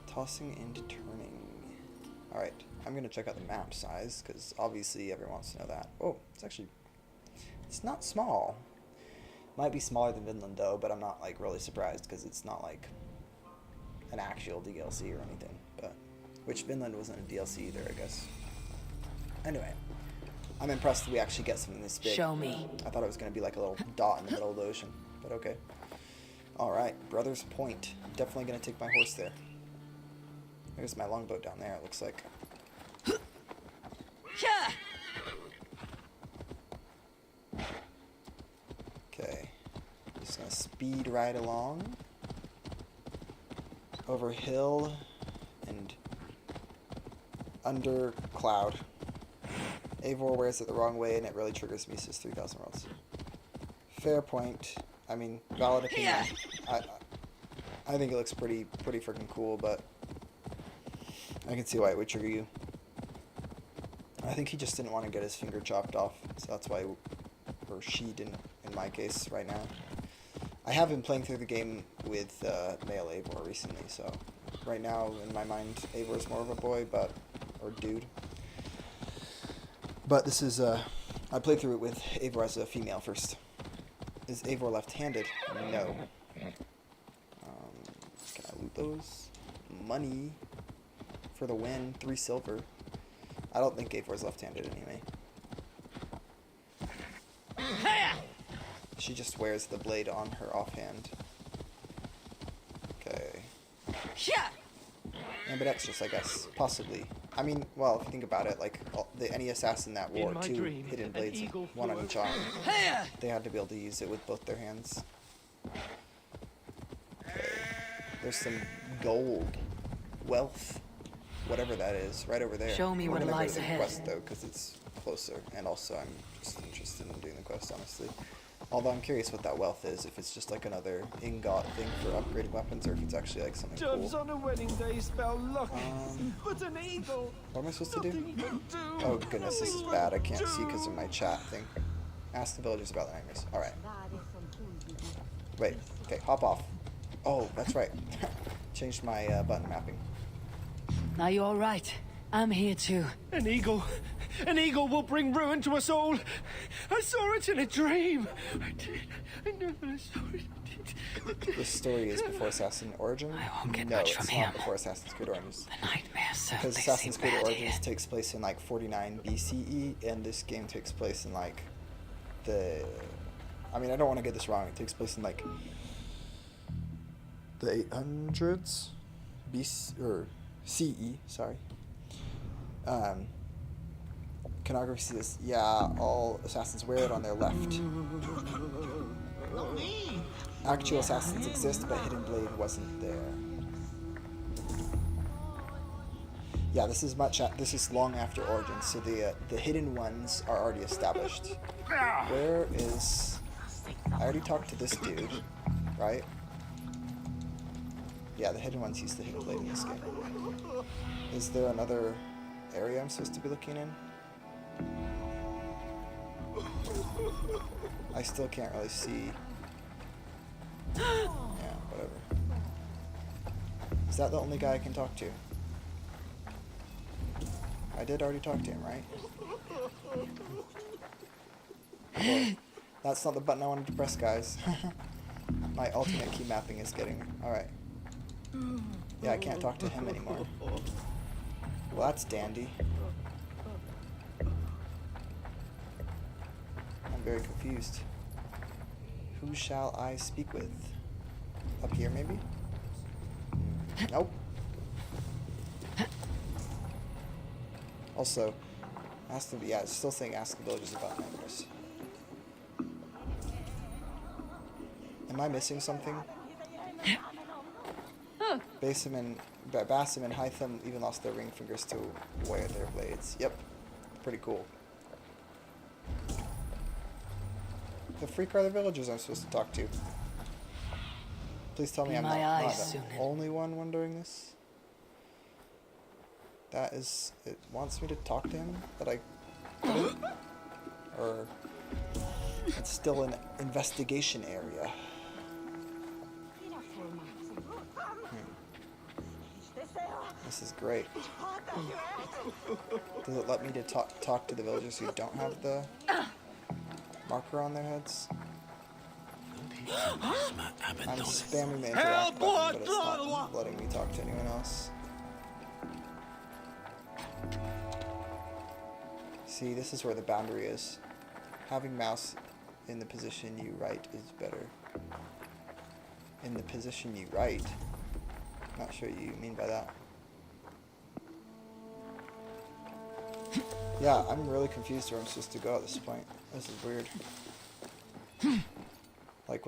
Tossing and turning. Alright, I'm gonna check out the map size, because obviously everyone wants to know that. Oh, it's actually... It's not small. Might be smaller than Vinland, though, but I'm not, like, really surprised, because it's not, like, an actual DLC or anything. But which Vinland wasn't a DLC either, I guess. Anyway, I'm impressed that we actually get something this big. Show me. I thought it was going to be like a little dot in the middle of the ocean, but okay. Alright, Brothers Point. Definitely going to take my horse there. There's my longboat down there, it looks like. Okay. Just going to speed right along. Over hill and under cloud. Eivor wears it the wrong way and it really triggers me, says 3,000 worlds. Fair point. I mean, valid opinion. I think it looks pretty freaking cool, but I can see why it would trigger you. I think he just didn't want to get his finger chopped off, so that's why, or she didn't, in my case, right now. I have been playing through the game with male Eivor recently, so right now, in my mind, Eivor is more of a boy, or dude. But this is, I played through it with Eivor as a female first. Is Eivor left-handed? No. Can I loot those? Money for the win, 3 silver. I don't think Eivor's left-handed anyway. She just wears the blade on her offhand. Okay. Ambidextrous, I guess. Possibly. I mean, well, if you think about it, like, any assassin that wore 2 hidden blades, one on each arm, they had to be able to use it with both their hands. Okay. There's some gold. Wealth. Whatever that is, right over there. Show me what We're gonna lies go to the ahead. quest, though, because it's closer, and also I'm just interested in doing the quest, honestly. Although I'm curious what that wealth is, if it's just like another ingot thing for upgrading weapons, or if it's actually like something Doves cool. on a wedding day spell luck, but an eagle. What am I supposed to do? Nothing but doom. Oh goodness, this is bad. I can't see because of my chat thing. Ask the villagers about the nightmares. Alright. Wait, okay, hop off. Oh, that's right. Changed my button mapping. Now you're all right. I'm here too. An eagle will bring ruin to us all. I saw it in a dream. I did. I know that I saw it. This story is before Assassin's Origin? I won't get no, much it's from not him. before Assassin's Creed Origins. The nightmares certainly Because Assassin's seem Creed bad Origins here. takes place in like 49 BCE, and this game takes place in like the... I mean, I don't want to get this wrong. It takes place in like the 800s? BC, or CE, sorry. Iconography says, yeah, all assassins wear it on their left. Actual assassins exist, but Hidden Blade wasn't there. Yeah, this is long after Origins, so the hidden ones are already established. Where is... I already talked to this dude, right? Yeah, the hidden ones use the Hidden Blade in this game. Is there another area I'm supposed to be looking in? I still can't really see. Yeah, whatever. Is that the only guy I can talk to? I did already talk to him, right? Well, that's not the button I wanted to press, guys. My alternate key mapping is getting... Alright. Yeah, I can't talk to him anymore. Well, that's dandy. I'm very confused. Who shall I speak with? Up here, maybe? Nope. Also, ask the... Yeah, it's still saying ask the villagers about nightmares. Am I missing something? Basim and Hytham even lost their ring fingers to wear their blades. Yep. Pretty cool. The freak are the villagers I'm supposed to talk to. Please tell me I'm not the only one wondering this. That is... It wants me to talk to him, but I couldn't? Or... It's still an investigation area. This is great. Does it let me to talk to the villagers who don't have the marker on their heads? I'm spamming the interact button, but it's not letting me talk to anyone else. See, this is where the boundary is. Having mouse in the position you write is better. In the position you write? Not sure what you mean by that. Yeah, I'm really confused where I'm supposed to go at this point. This is weird. Like,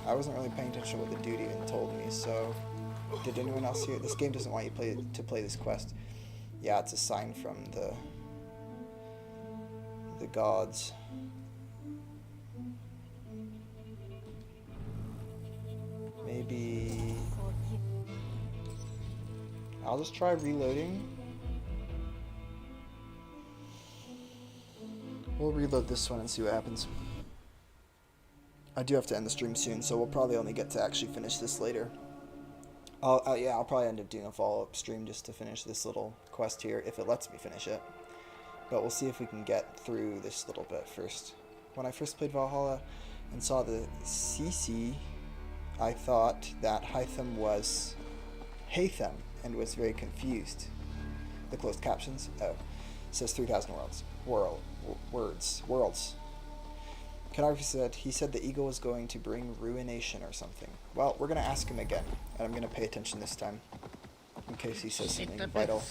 I wasn't really paying attention to what the dude even told me, so... Did anyone else hear? This game doesn't want you to play this quest. Yeah, it's a sign from the gods. Maybe... I'll just try reloading. We'll reload this one and see what happens. I do have to end the stream soon, so we'll probably only get to actually finish this later. I'll probably end up doing a follow-up stream just to finish this little quest here, if it lets me finish it. But we'll see if we can get through this little bit first. When I first played Valhalla and saw the CC, I thought that Hytham was Haytham and was very confused. The closed captions? Oh. It says 3,000 worlds. Iconography said, he said the eagle was going to bring ruination or something. Well, we're going to ask him again, and I'm going to pay attention this time, in case he says something vital.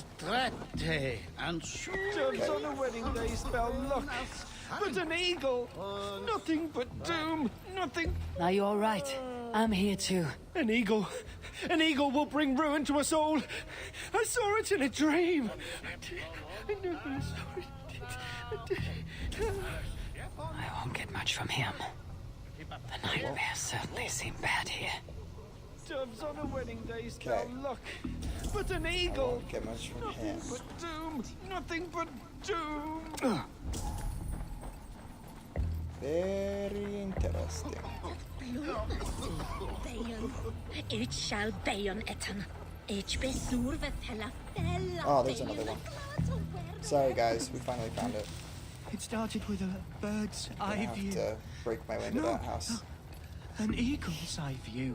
Okay. Doves on a wedding day spell luck, but an eagle, nothing but doom, nothing. Now you're all right. I'm here too. An eagle will bring ruin to us all. I saw it in a dream. I know that I saw it. I did. I Won't get much from him. The nightmares certainly seem bad here. Doves on a wedding day spell Okay. luck, but an I eagle. won't get much from him. But doom, nothing but doom. Very interesting. It shall be on Eton. Each besur vethella fella. Oh, there's another one. Sorry guys, we finally found it. It started with a bird's I eye have view. to break my way into that house. An eagle's eye view.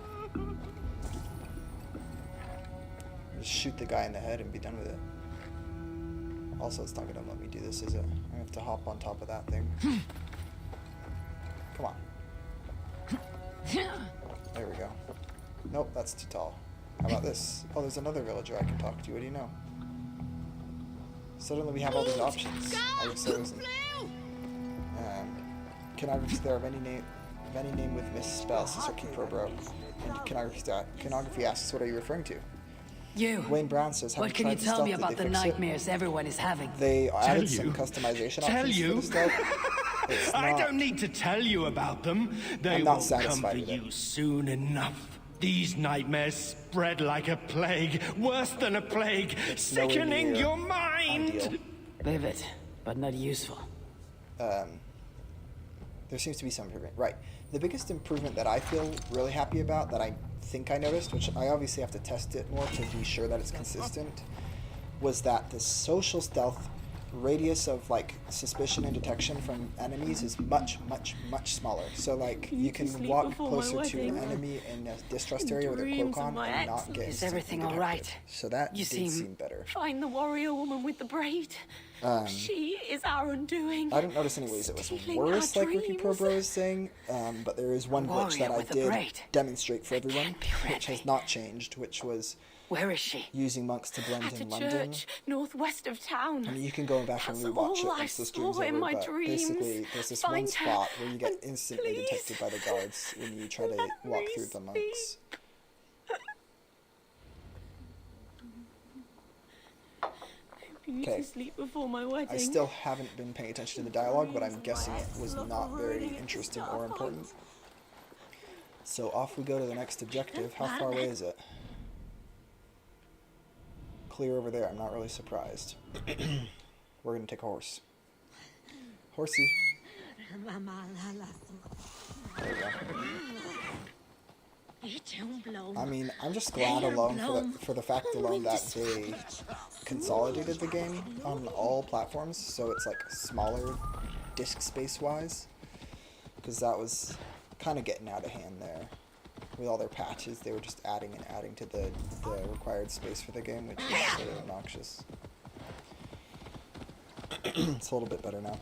Just shoot the guy in the head and be done with it. Also, it's not gonna let me do this, is it? I have to hop on top of that thing. Come on. There we go. Nope, that's too tall. How about this? Oh, there's another villager I can talk to. What do you know? Suddenly we have all these options. I wish there wasn't. Canography there of any name with misspell, says Ricky Probro. And Canography asks, what are you referring to? You. Wayne Brown says, have What can you tried tell stealth? me Did about they the fix it? nightmares everyone is having? They added you. some customization Tell options you. for the stealth. It's I not- don't need to tell you about them. They I'm not won't come satisfied for with it. you soon enough. These nightmares spread like a plague, worse than a plague, nowhere sickening near your mind. ideal. Vivid, but not useful. There seems to be some improvement. Right. The biggest improvement that I feel really happy about, that I think I noticed, which I obviously have to test it more to be sure that it's consistent, was that the social stealth radius of like suspicion and detection from enemies is much smaller. So like you can walk closer to an enemy in a distrust area with a cloak on and not get Is instantly everything all detected. right? So that You did seem- seem better. Find the warrior woman with the braid. She is our undoing. I didn't notice any ways it was Stealing worse, our like Ricky dreams. Probro is saying, but there is one glitch Warrior that I with a did braid. demonstrate for everyone, can't be which has Randy. not changed, which was Where is she? using monks to blend At a in London. church northwest of town. I mean, you can go back and That's rewatch all it I once the stream's saw in over, my but dreams. basically there's this one Find her spot where you get and instantly please detected by the guards when you try to let walk me through the speak. monks. Need Okay. to sleep before my wedding. I still haven't been paying attention to the dialogue, but I'm guessing it was not very interesting or important. So off we go to the next objective. How far away is it? Clear over there. I'm not really surprised. We're gonna take a horse. Horsey. There we go. I mean, I'm just glad alone for the fact alone that they consolidated the game on all platforms, so it's like smaller disk space wise, because that was kind of getting out of hand there. With all their patches, they were just adding and adding to the required space for the game, which is sort of obnoxious. It's a little bit better now.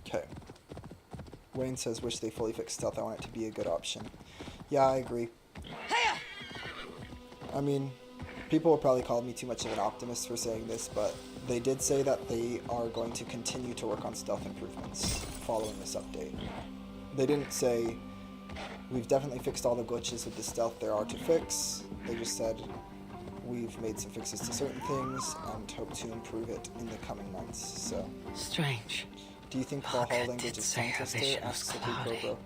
Okay. Wayne says, wish they fully fixed stealth. I want it to be a good option. Yeah, I agree. I mean, people will probably call me too much of an optimist for saying this, but they did say that they are going to continue to work on stealth improvements following this update. They didn't say, we've definitely fixed all the glitches with the stealth there are to fix. They just said, we've made some fixes to certain things and hope to improve it in the coming months. So, Strange. do you think Valka Valhalla language did is say her scientific? vision was Asks the cloudy.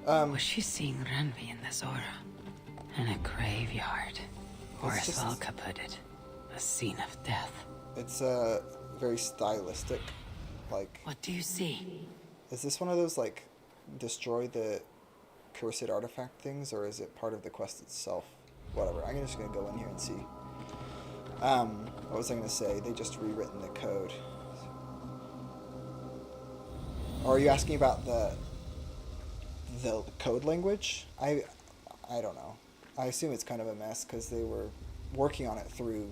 Pro. Was she seeing Ranvi in this aura? In a graveyard. Or It's as just- Valka put it, a scene of death. It's very stylistic. Like, What do you see? is this one of those like destroy the cursed artifact things, or is it part of the quest itself? Whatever. I'm just gonna go in here and see. What was I gonna say? They just rewritten the code. Or are you asking about the code language? I don't know. I assume it's kind of a mess because they were working on it through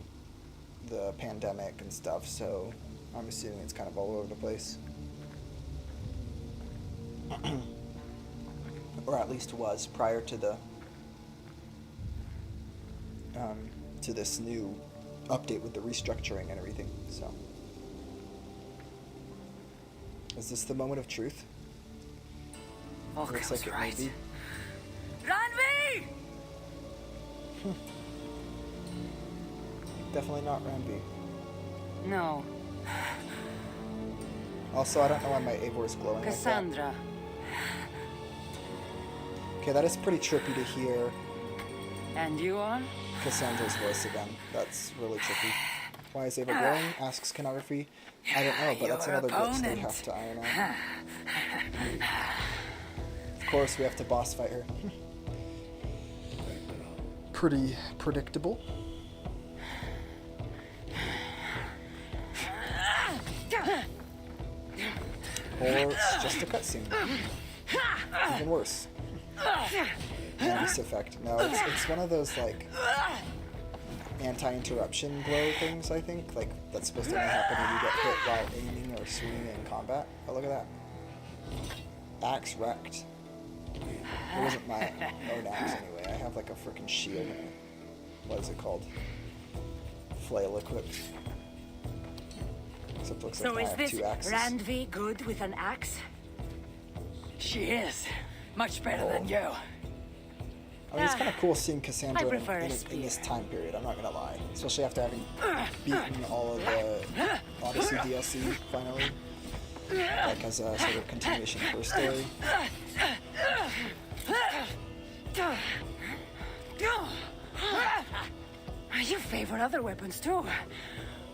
the pandemic and stuff, so I'm assuming it's kind of all over the place. Or at least was prior to the to this new update with the restructuring and everything. So, is this the moment of truth? Valka Looks was like it may right. be. Ranvi! Definitely not Ranby. No, Also, I don't know why my Eivor is glowing Cassandra. like that. Okay, that is pretty trippy to hear And you are? Cassandra's voice again. That's really trippy. Why is Eivor glowing? Asks Canography. I don't know, but that's Your another glitch they opponent. have to iron out. Of course, we have to boss fight her. Pretty predictable. Or it's just a cutscene. Even worse. Notice effect. No, it's one of those like anti-interruption glow things, I think. Like that's supposed to only happen when you get hit while aiming or swinging in combat. Oh, look at that. Axe wrecked. It wasn't my own axe anyway. I have like a freaking shield. What is it called? Flail equipped. Except it looks So like I is have this 2 axes. Randvi good with an axe? She is. Much better than you. I mean, it's kind of cool seeing I Cassandra prefer a in spear. this time period, I'm not gonna lie. Especially after having beaten all of the Odyssey DLC, finally. Like, as a sort of continuation of her story. You favor other weapons too.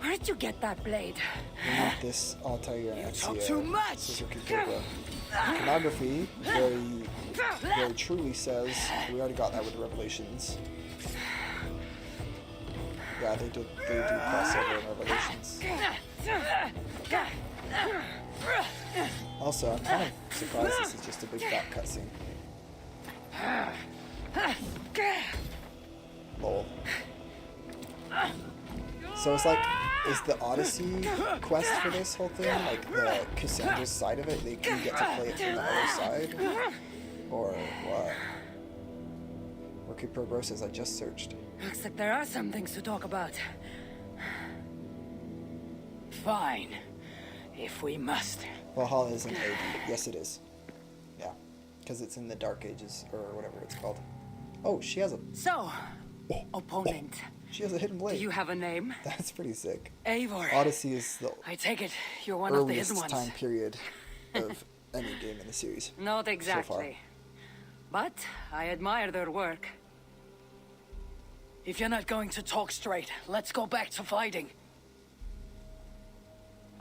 Where did you get that blade? We need this Altair and talk Ezio too much. Suzuki Cobra. Iconography very, very truly says, we already got that with Revelations. Yeah, they do crossover in Revelations. Also, I'm kind of surprised this is just a big fat cutscene. Lol. So it's like, is the Odyssey quest for this whole thing, like the Cassandra's side of it, you get to play it from the other side? Or what? Rookie Pro Bro says I just searched. Looks like there are some things to talk about. Fine. If we must. Valhalla isn't AD. Yes, it is. Yeah. Because it's in the Dark Ages, or whatever it's called. Oh, she has a... So, opponent. She has a hidden Do blade. you have a name? That's pretty sick. Eivor. Odyssey is the I take it you're one of the earliest hidden ones. time period of any game in the series. Not So exactly. far. But I admire their work. If you're not going to talk straight, let's go back to fighting.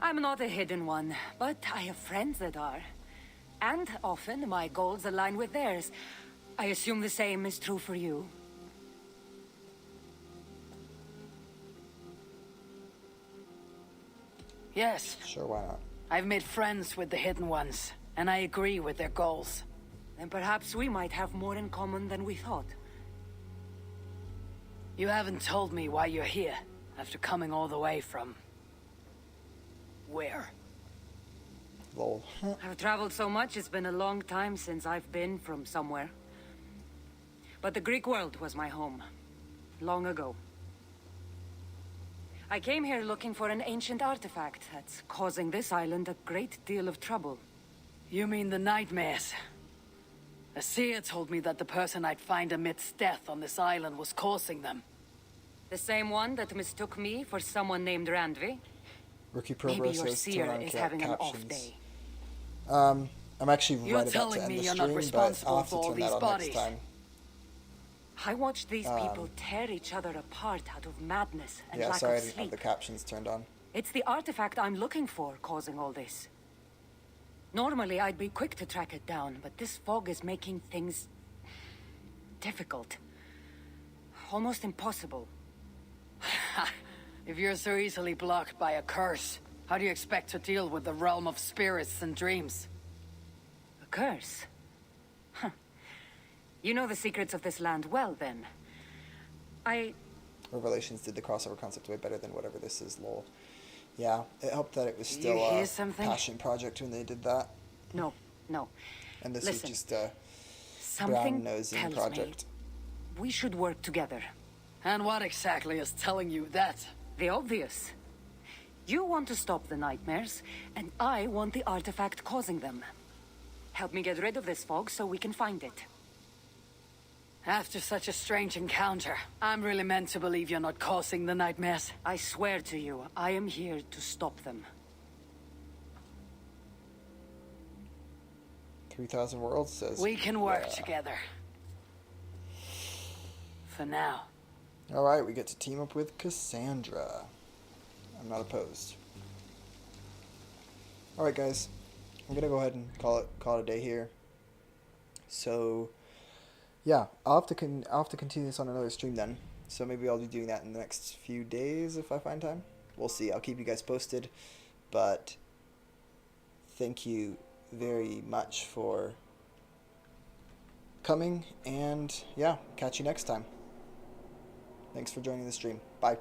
I'm not a hidden one, but I have friends that are. And often my goals align with theirs. I assume the same is true for you. Yes, Sure, why not? I've made friends with the hidden ones, and I agree with their goals. Then perhaps we might have more in common than we thought. You haven't told me why you're here, after coming all the way from... where? Lol. I've traveled so much, it's been a long time since I've been from somewhere. But the Greek world was my home. Long ago. I came here looking for an ancient artifact that's causing this island a great deal of trouble. You mean the nightmares? Asir told me that the person I'd find amidst death on this island was causing them. The same one that mistook me for someone named Randvi? Rookie Pro Maybe Bro your says turn seer on is having an off captions. day. I'm actually You're right about telling to end me the you're stream, not but responsible I'll have for to all turn that these on bodies. next time. I watched these people tear each other apart out of madness and Yeah, lack sorry I of didn't have sleep. the captions turned on. It's the artifact I'm looking for causing all this. Normally, I'd be quick to track it down, but this fog is making things... difficult. Almost impossible. If you're so easily blocked by a curse, how do you expect to deal with the realm of spirits and dreams? A curse? Huh. You know the secrets of this land well, then. Revelations did the crossover concept way better than whatever this is, lol. Yeah, it helped that it was You still hear a something? passion project when they did that. No. And this Listen, was just a Something brown-nosing tells project. me we should work together. And what exactly is telling you that? The obvious. You want to stop the nightmares, and I want the artifact causing them. Help me get rid of this fog so we can find it. After such a strange encounter, I'm really meant to believe you're not causing the nightmares. I swear to you, I am here to stop them. 3,000 Worlds says. We can work together. For now. Alright, we get to team up with Cassandra. I'm not opposed. Alright guys, I'm gonna go ahead and call it a day here. So yeah, I'll have to continue this on another stream then. So maybe I'll be doing that in the next few days if I find time. We'll see. I'll keep you guys posted. But thank you very much for coming, and yeah, catch you next time. Thanks for joining the stream. Bye.